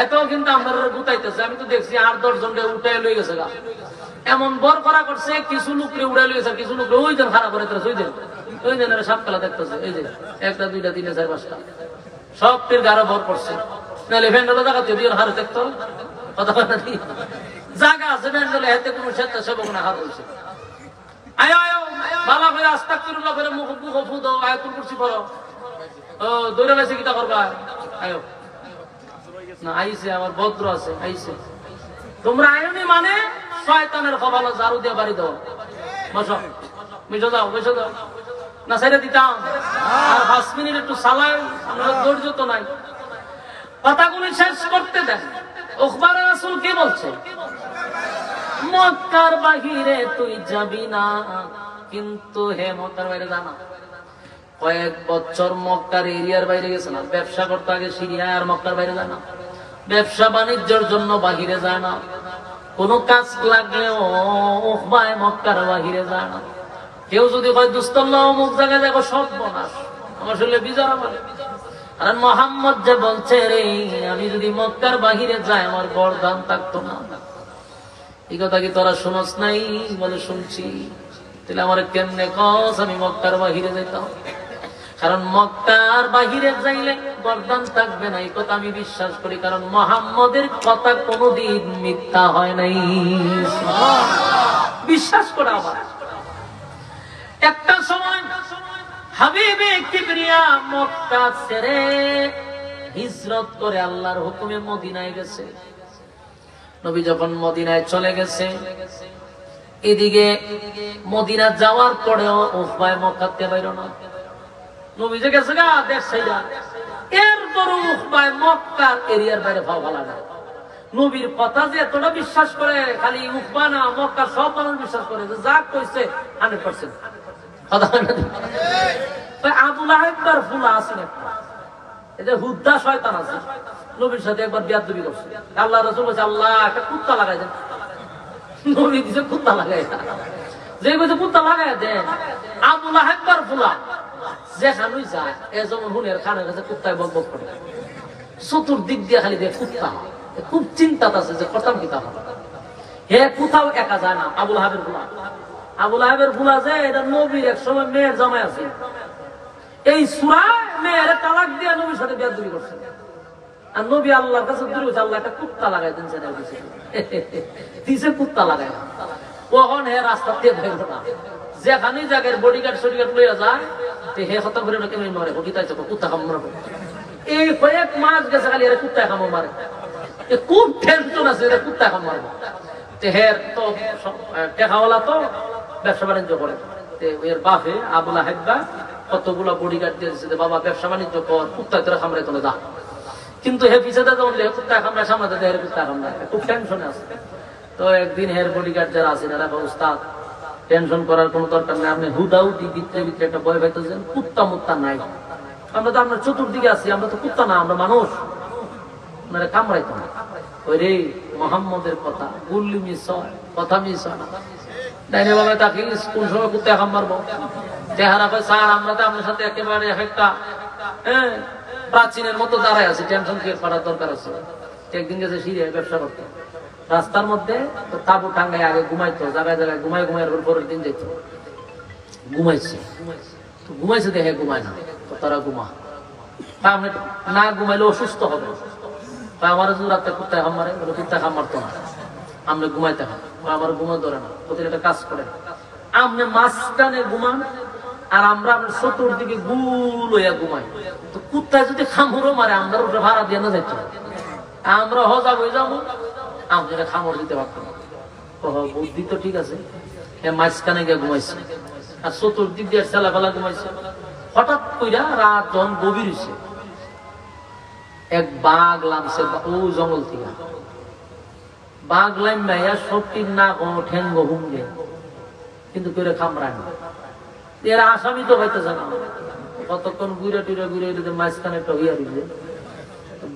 এতেও কিন্তু আপনারা গুতাইতেছে আমি তো দেখছি 8-10 জনকে উঠে লয়ে গেছে গা এমন বর করা করছে কিছু লোকরে উড়ে লয়ে গেছে কিছু লোকরে ওই দিন খারাপ করে ওই দিনের সাপ খেলা দেখতেছে এই যে 1, 2, 3, 4, 5টা সবটির গাড়ো বর করছে নাহলে প্যান্ডেলে দেখাতে দিয়ে হারে দেখতো কথা কথা জায়গা আছে প্যান্ডেলে হাতে কোনো স্বেচ্ছাসেবক না হাত হয়েছে আয় আয় বালা করে আস্তাগফিরুল্লাহ করে মুখ ফুদ আয়াতুল কুরসি পড়ো ও দৌড়ে গেছে কিটা করবা আয় না আইছে আমার ভদ্র আছে আইছে তোমরা আয়োনি মানে শয়তানের কপালে ঝাড়ু দিয়ে বাড়ি দাও বসো বসে দাও না ছেড়ে দিতাম আর 5 মিনিট একটু চালাই আমরা ধৈর্য তো নাই কথাগুলি শেষ করতে দেন উখবার রাসূল কি বলছে মক্কার বাহিরে তুই যাবি না কিন্তু হে মক্কার বাইরে জানা কয়েক বছর মক্কার এরিয়ার বাইরে গেছে না ব্যবসা করতে আগে সিরিয়া আর মক্কার বাইরে যায় না ব্যবসা বাণিজ্যের জন্য বাহিরে যায় না কোনো কাজ লাগলেও উখবায় মক্কার বাহিরে যায় না কেউ যদি কয় দুস্তল্লাহ অমুক জায়গায় দেখো সব বনাস আসলে বিজারা বলে আর মোহাম্মদ যে বলছে রে আমি যদি মক্কার বাহিরে যাই আমার বরদান থাকতো না এই কথা কি তোরা শুনস নাই বলে শুনছি তাহলে আমার কেমনে কস আমি মক্কার বাহিরে যেতাম কারণ মক্কার বাহিরে যাইলে বরদান থাকবে না এই কথা আমি বিশ্বাস করি কারণ মুহাম্মদের কথা কোনোদিন মিথ্যা হয় নাই বিশ্বাস করে আবার একটা সময় হাবিবে কিবরিয়া মক্কা ছেড়ে হিজরত করে আল্লাহর হুকুমে মদিনায় গেছে নবী যখন মদিনায় চলে গেছে এদিকে মদিনা যাওয়ার পরেও উখবায় মক্কাতে বাইর না নবী যে গেছে গা দেশ ছাইরা এরপরও উখবায় মক্কার এরিয়ার বাইরে ভাবা লাগে নবীর কথা যে এতটা বিশ্বাস করে খালি উখবা না মক্কার সব মানুষ বিশ্বাস করে যে যা কইছে 100% কথা হয় না আবু লাহাবের ফুলা আছে একটা এই যে হুদ্দা শয়তান আছে নবীর সাথে একবার বিয়াদবি করছে আল্লাহ রাসূল বলেছে আল্লাহ একটা কুত্তা লাগাই দেন নবী দিছে কুত্তা লাগাই যে কইছে কুত্তা লাগাই দেন আবু লাহাবের ফুলা যেখানেই যায় এ যেমন হুনের কানের কাছে কুত্তায় বক বক করে চতুর্দিক দিয়ে খালি দেখ কুত্তা খুব চিন্তাত আছে যে করতাম কি তা হে কোথাও একা যায় না আবু লাহাবের ফুলা আবু লাহাবের ফুলা যে এটা নবীর এক সময় মেয়ের জামাই আছে এই সূরায় মেয়ের তালাক দিয়ে নবীর সাথে বিয়াদবি করছে আর নবী আল্লাহর কাছে দূরে হচ্ছে আল্লাহ একটা কুত্তা লাগাই দিন সেটা দিছে কুত্তা লাগাই কখন হে রাস্তা দিয়ে ধরবে না যেখানেই জায়গার বডিগার্ড সডিগার্ড লইয়া যায় হে হত্যা করে না কেমন মরে হকিতাইছে কুত্তা কামড় এই কয়েক মাস গেছে খালি এরা কুত্তা কামড় মারে খুব টেনশন আছে এরা কুত্তা কামড় মারবে হের তো টেকাওয়ালা তো ব্যবসা বাণিজ্য করে এর বাপে আবু লাহাব কতগুলো বডিগার্ড দিয়েছে বাবা ব্যবসা বাণিজ্য কর কুত্তা তোরা কামড়াই তোলে যা কিন্তু হে পিছাতে যখন কুত্তা কামড়ায় সামলাতে হের কুত্তা কামড়ায় খুব টেনশনে আছে তো একদিন হের বডিগার্ড যারা আছেন এরা উস্তাদ টেনশন করার কোনো দরকার নেই আপনি হুদাউদি ভিতরে ভিতরে একটা ভয় পাইতেছেন কুত্তা মুত্তা নাই আমরা তো আপনার চতুর্দিকে আছি আমরা তো কুত্তা না আমরা মানুষ আপনারা কামড়াইতো না ওই রে মুহাম্মদের কথা গুল্লি মিস হয় কথা মিস হয় না ডাইনে বাবা তাকে কোন সময় কুত্তা কাম মারবো চেহারা পায় স্যার আমরা তো আপনার সাথে একেবারে একটা প্রাচীনের মতো দাঁড়ায় আছে টেনশন ক্রিয়েট করার দরকার আছে একদিন গেছে সিরিয়ায় ব্যবসা করতে রাস্তার মধ্যে তাবু টাঙ্গায় আগে ঘুমাইতো জায়গায় জায়গায় ঘুমাই ঘুমাই পরের দিন যেত ঘুমাইছে তো ঘুমাইছে দেখে ঘুমায় না তো তারা ঘুমা না ঘুমাইলে অসুস্থ হবে আমার রাতে কুত্তায় খাম মারে কুত্তা খাম মারতো না আপনি ঘুমাইতে খান আমার ঘুমা ধরে না প্রতিদিন একটা কাজ করে আপনি মাঝখানে ঘুমান আর আমরা আপনার চতুর্দিকে গুল হইয়া ঘুমাই তো কুত্তায় যদি খামড়ও মারে আমরা উপরে ভাড়া দিয়ে না যাইতো আমরা হজা হয়ে যাবো আপনারা খামড় দিতে পারতাম বুদ্ধি তো ঠিক আছে মাঝখানে গিয়ে ঘুমাইছে আর চতুর্দিক দিয়ে ছেলা ফেলা ঘুমাইছে হঠাৎ কইরা রাত যখন গভীর হয়েছে এক বাঘ লামছে ও জঙ্গল থেকে বাঘ লাইন ভাইয়া সবটির না কোনো ঠেঙ্গ হুমগে কিন্তু করে কামড়ায় না। এরা আসামি তো হইতেছে না, কতক্ষণ ঘুরে টুরে ঘুরে মাঝখানে একটা হইয়া দিবে,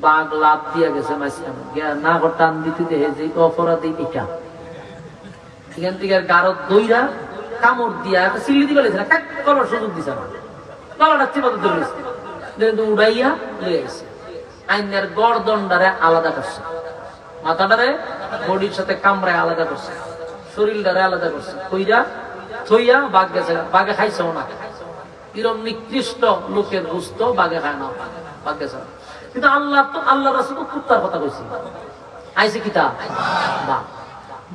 বাঘ লাভ দিয়া গেছে মাঝখানে না টান দিতে দেখে যে অপরাধী এটা এখান থেকে গারো দইরা কামড় দিয়া একটা সিল্লি দিয়ে গেছে না, কাক করার সুযোগ দিছে না, গলাটা চিপাতে ধরেছে, উড়াইয়া লয়ে গেছে। আইনের গড়দণ্ডারে আলাদা করছে, মাথাটারে বডির সাথে কামড়ায় আলাদা করছে, শরীরটারে আলাদা করছে, কইরা থইয়া বাঘ গেছে, বাঘে খাইছেও না। এরকম নিকৃষ্ট লোকের গুস্ত বাঘে খায় না, বাঘ গেছে না। কিন্তু আল্লাহ রাসূল কুত্তার কথা কইছে, আইছে কিতা বাঘ,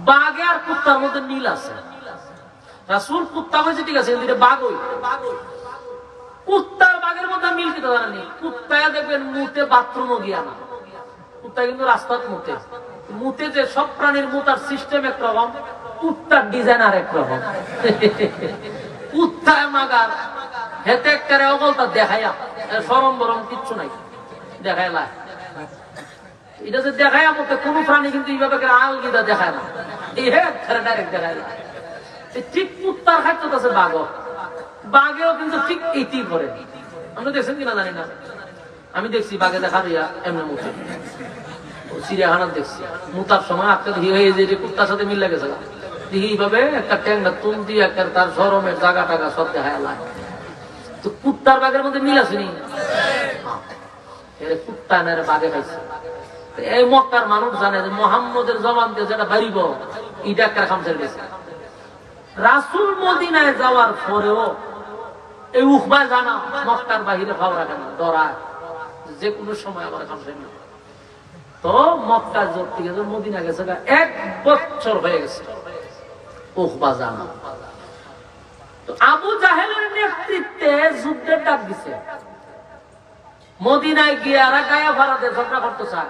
বাঘে আর কুত্তার মধ্যে মিল আছে। রাসূল কুত্তা কইছে ঠিক আছে, কিন্তু বাঘ হই কুত্তার বাঘের মধ্যে মিল কিতা জানেন? কুত্তায় দেখবেন মুতে বাথরুমও গিয়া না, কুত্তা কিন্তু রাস্তার মুতে মুতে, যে সব প্রাণীর মুতার সিস্টেম একরকম, কুত্তার ডিজাইন আর একরকম। কুত্তায় মাগার হেতে একটা অগলতা দেখাইয়া সরম বরম কিচ্ছু নাই, দেখায় না এটা যে দেখায় মতে কোন প্রাণী কিন্তু এইভাবে আলগিদা দেখায় না, ডাইরেক্ট দেখায় না। ঠিক কুত্তার খাদ্য আছে বাঘ, বাঘেও কিন্তু ঠিক এটি করে। আমরা দেখছেন কিনা জানি না, আমি দেখছি বাঘে দেখা দিয়া এমনি মুখে চিড়িয়াখানার দেখছি, মুতার সময় আপনার হয়ে যে কুত্তার সাথে মিল গেছে এইভাবে একটা ট্যাংরা তুম দিয়ে একটা তার সরমের জায়গা টাকা সব দেখায় লাগে। তো কুত্তার বাঘের মধ্যে মিল আসেনি, কুত্তা না বাঘে খাইছে। এই মক্কার মানুষ জানে যে মুহাম্মদের জবান দিয়ে যেটা বাড়িব এটা একটা খামসের গেছে। রাসূল মদিনায় যাওয়ার পরেও এই উখবা জানা মক্কার বাহিরে ভাব রাখে না, ডরায় যে কোনো সময় আমার খামসের না। তো মক্কা জোর থেকে মদিনা গেছে 1 বছর হয়ে গেছে, উখবা জানা। তো আবু জাহেলের নেতৃত্বে যুদ্ধের ডাক দিছে, মদিনায় গিয়ে আর গায়ে ভাড়াতে ঝগড়া করতে চায়।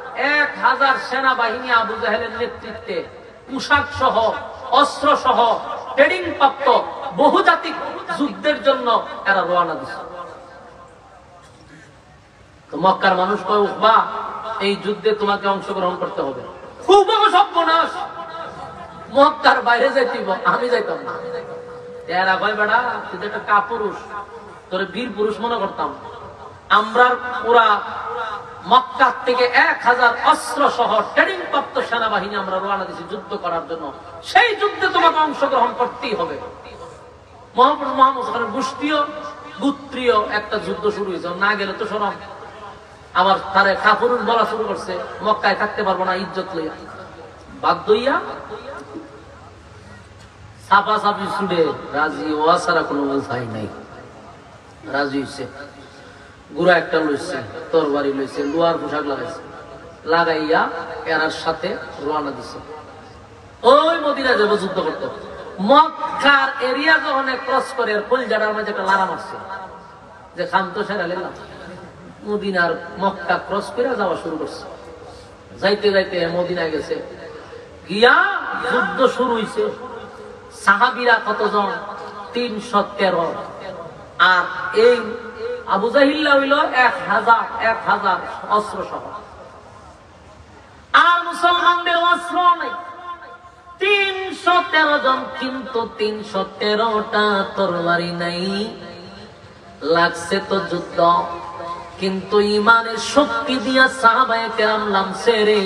1000 সেনাবাহিনী আবু জাহেলের নেতৃত্বে, পোশাক সহ, অস্ত্র সহ, ট্রেনিং প্রাপ্ত বহুজাতিক যুদ্ধের জন্য এরা রওনা দিছে। তো মক্কার মানুষ কয়, উখবা এই যুদ্ধে তোমাকে অংশগ্রহণ করতে হবে। খুব সর্বনাশ, মক্কার বাইরে যাইতেইব, আমি যাইতাম না। এরা কয়, বেড়া তুই একটা কাপুরুষ, তোরে বীর পুরুষ মনে করতাম। আমরা পুরা মক্কা থেকে 1000 অস্ত্র সহ ট্রেনিং প্রাপ্ত সেনাবাহিনী আমরা রওনা দিয়েছি যুদ্ধ করার জন্য, সেই যুদ্ধে তোমাকে অংশগ্রহণ করতেই হবে। মোহাম্মদ গোষ্ঠীয় গোত্রীয় একটা যুদ্ধ শুরু হয়েছে, না গেলে তো শরম। আবার তারে কাপুরুষ বলা শুরু করছে, মক্কায় থাকতে পারবো না ইজ্জত লইয়া। বাধ্য হইয়া সাফা সাফি ছুড়ে রাজি হওয়া ছাড়া কোনো উপায় নাই। রাজি হইছে, গুড়া একটা লইছে, তরবারি লইছে, লোহার পোশাক লাগাইছে, লাগাইয়া এরার সাথে রওনা দিছে। ওই মদিনা যাবো যুদ্ধ করতে। মক্কার এরিয়া যখন ক্রস করে কলজাটার মাঝে একটা লারা মারছে যে খান তো সেরা লেলাম, মদিনার মক্কা ক্রস করে যাওয়া শুরু করছে। যাইতে যাইতে মদিনায় গেছে, গিয়া যুদ্ধ শুরু হইছে। সাহাবীরা কতজন? 313। আর এই আবু জাহিল্লা হইল 1000 অস্ত্র সহ। আর মুসলমানদের অস্ত্র নাই, 313 জন, কিন্তু 313টা তরবারি নাই। লাগছে তো যুদ্ধ, কিন্তু ইমানের শক্তি দিয়া সাহাবায়ে কেরাম লামছে রে।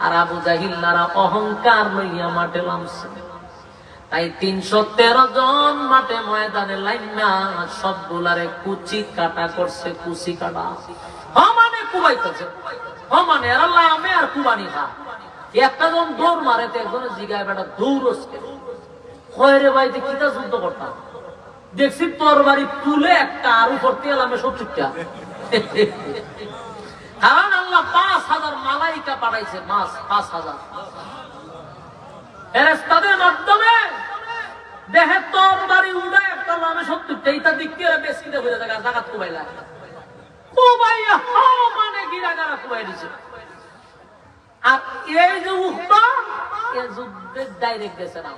আর আবু জাহিল্লারা অহংকার লইয়া মাঠে লামছে। তাই 313 জন মাঠে ময়দানে লাইনা সবগুলারে কুচি কাটা করছে, কুচি কাটা মানে কুবাইতেছে, মানে আল্লাহ আমি আর কুবানি খা। একটা জন দৌড় মারে, তো একজনের জিগায় বেটা দৌড়ছে, কয়রে বাইতে কিতা যুদ্ধ করতাম, দেখছি তোর বাড়ি তুলে একটা আর উপর দিয়ে এলামে 70টা। কারণ আল্লাহ 5000 মালাইকা পাঠাইছে, 5000 ফেরেশতাদের মাধ্যমে। দেহে তোর বাড়ি উড়ে একটা লামে 70টা, এইটা দিক দিয়ে বেশি দিয়ে হয়ে যায় জাগাত কুবাইলা, কুবাইয়া মানে গিরাগারা কুবাই দিছে। আর এই যে উখবা, এই যুদ্ধে ডাইরেক্ট গেছে না,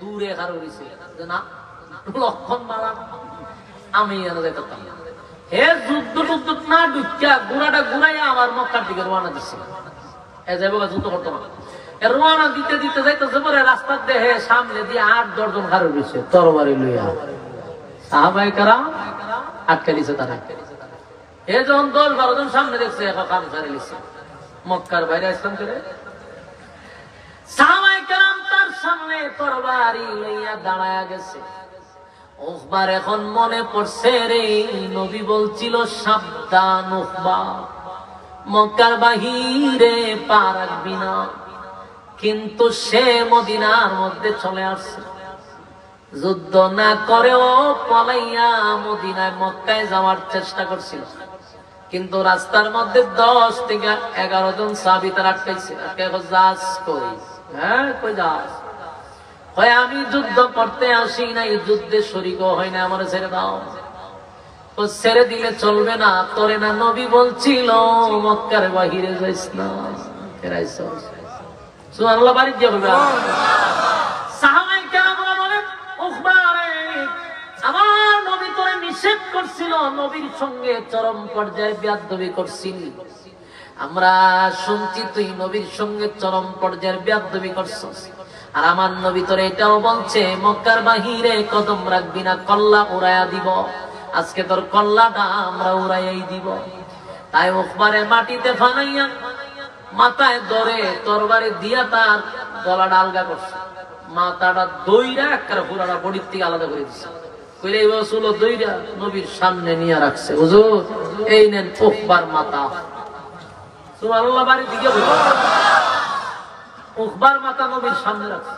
দূরে কারো দিছে যে না লক্ষণ মারা আমি এনে যেতাম। হে যুদ্ধ টুদ্ধ না ঢুকিয়া গুড়াটা ঘুরাইয়া আমার মক্কার দিকে রওনা দিচ্ছে, এ যাইব যুদ্ধ করতো না। রওনা দিতে দিতে যাইতেছে পরে রাস্তার দেহে সামনে দিয়ে 8-10 জন খাড়া হইছে তরবারি লইয়া। সাহাবায়ে কেরাম আটকে দিছে তারা। এই যখন 10-12 জন সামনে দেখছে এখন কাম ছাড়ে লিছে মক্কার বাইরে ইসলাম করে। সাহাবায়ে কেরাম তার সামনে তরবারি লইয়া দাঁড়ায়া গেছে। উকবার এখন মনে পড়ছে রে নবী বলছিল সাবধান উকবা, মক্কার বাহিরে পা রাখবি না। কিন্তু সে মদিনার মধ্যে চলে আসছে, যুদ্ধ না করেও পলাইয়া মদিনায় মক্কায় যাওয়ার চেষ্টা করছিল। কিন্তু রাস্তার মধ্যে 10 থেকে 11 জন সাহাবী তারা আটকাইছে। যাস কই? হ্যাঁ কই যাস? কয় আমি যুদ্ধ করতে আসি না, এই যুদ্ধে শরীক হয় না, আমার ছেড়ে দাও। তো ছেড়ে দিলে চলবে না, তোরে না নবী বলছিল মক্কার বাহিরে যাইস না। ফেরাইছস সুবহানাল্লাহ, বাড়ি দিয়ে বলবে। সাহাবায়ে কেরামরা বলেন উকবা রে আমার নবী তোরে নিষেধ করছিল, নবীর সঙ্গে চরম পর্যায়ে বেয়াদবি করছিলি। আমরা শুনছি তুই নবীর সঙ্গে চরম পর্যায়ের বেয়াদবি করছস। আর আমার নবী তোরে এটাও বলছে মক্কার বাহিরে কদম রাখবি না, কল্লা উড়াইয়া দিব। আজকে তোর কল্লাটা আমরা উড়াইয়াই দিব। তাই উকবারে মাটিতে ফালাইয়া মাথায় ধরে তরবারি দিয়া তার গলাটা আলগা করছে, মাথাটা দইরা একটা পুরাটা বডির থেকে আলাদা করে দিচ্ছে। কইলে এই বছর দইরা নবীর সামনে নিয়ে রাখছে। হুজুর এই নেন উকবার মাথা। সুবহানাল্লাহ, বাড়ি দিকে উকবার মাথা নবীর সামনে রাখছে।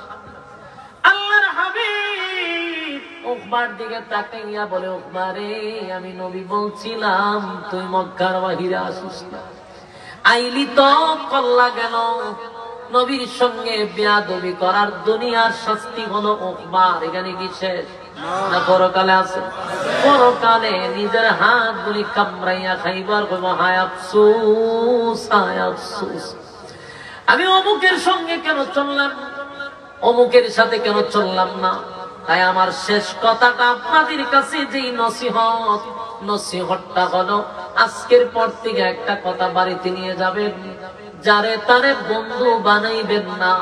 আল্লাহর হাবিব উকবার দিকে তাকাইয়া বলে উকবা রে আমি নবী বলছিলাম তুই মক্কার বাহিরে আসিস না, আইলি তো কল্লা গেল। নবীর সঙ্গে বেয়াদবি করার দুনিয়ার শাস্তি হলো উকবার। এখানে কি শেষ না পরকালে আছে? পরকালে নিজের হাতগুলি কামড়াইয়া খাইবার কইব হায় আফসোস, হায় আফসোস, আমি অমুকের সঙ্গে কেন চললাম, অমুকের সাথে কেন চললাম না। তাই আমার শেষ কথাটা আপনাদের কাছে যে নসিহতটা হলো আজকের পর থেকে একটা কথা বাড়িতে নিয়ে যাবেন, যারে তারে বন্ধু বানাইবেন না,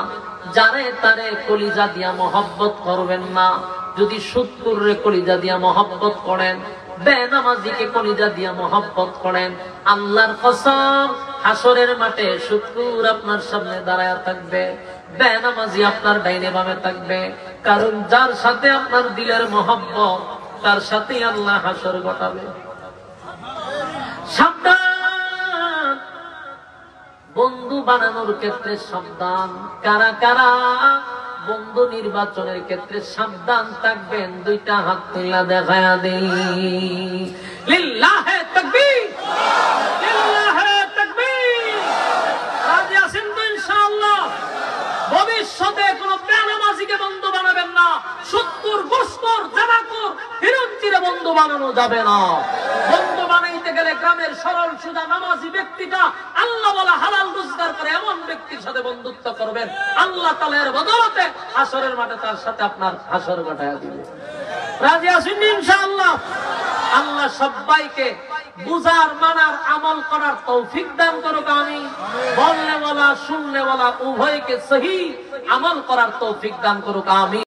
যারে তারে কলিজা দিয়া মহব্বত করবেন না। যদি সুদকুরে কলিজা দিয়া মহব্বত করেন, বেনামাজিকে কলিজা দিয়া মহব্বত করেন, আল্লাহর কসম হাসরের মাঠে সুদকুর আপনার সামনে দাঁড়ায়া থাকবে, বেনামাজি আপনার ডাইনে বামে থাকবে। কারণ যার সাথে আপনার দিলের মহব্বত তার সাথে আল্লাহ হাসর ঘটাবে। সাবধান, বন্ধু বানানোর ক্ষেত্রে সাবধান। কারা কারা বন্ধু নির্বাচনের ক্ষেত্রে সাবধান থাকবেন? দুইটা হাত তুলে দেখায়া দেই। লিল্লাহে তাকবীর, লিল্লাহে তাকবীর। রাজি আছেন তো ইনশাআল্লাহ? ভবিষ্যতে কোনো বেনামাজিকে বন্ধু বানাবেন না, সুদখোর, ঘুষখোর, জানাখোর, হিরণচিরে বন্ধু বানানো যাবে না। বন্ধু বানাইতে গেলে গ্রামের সরল সুজা নামাজি ব্যক্তিটা আল্লাহ বলা হালাল রোজগার করে এমন ব্যক্তির সাথে বন্ধুত্ব করবেন। আল্লাহ তাআলা এর বদৌলতে হাসরের মাঠে তার সাথে আপনার হাসর ঘটায়া দিবে। রাজি আছেন ইনশাআল্লাহ? আল্লাহ সবাইকে বুঝার, মানার, আমল করার তৌফিক দান করুক। আমি বলনে ওয়ালা শুননে ওয়ালা উভয়কে সহি আমল করার তৌফিক দান করুক। আমি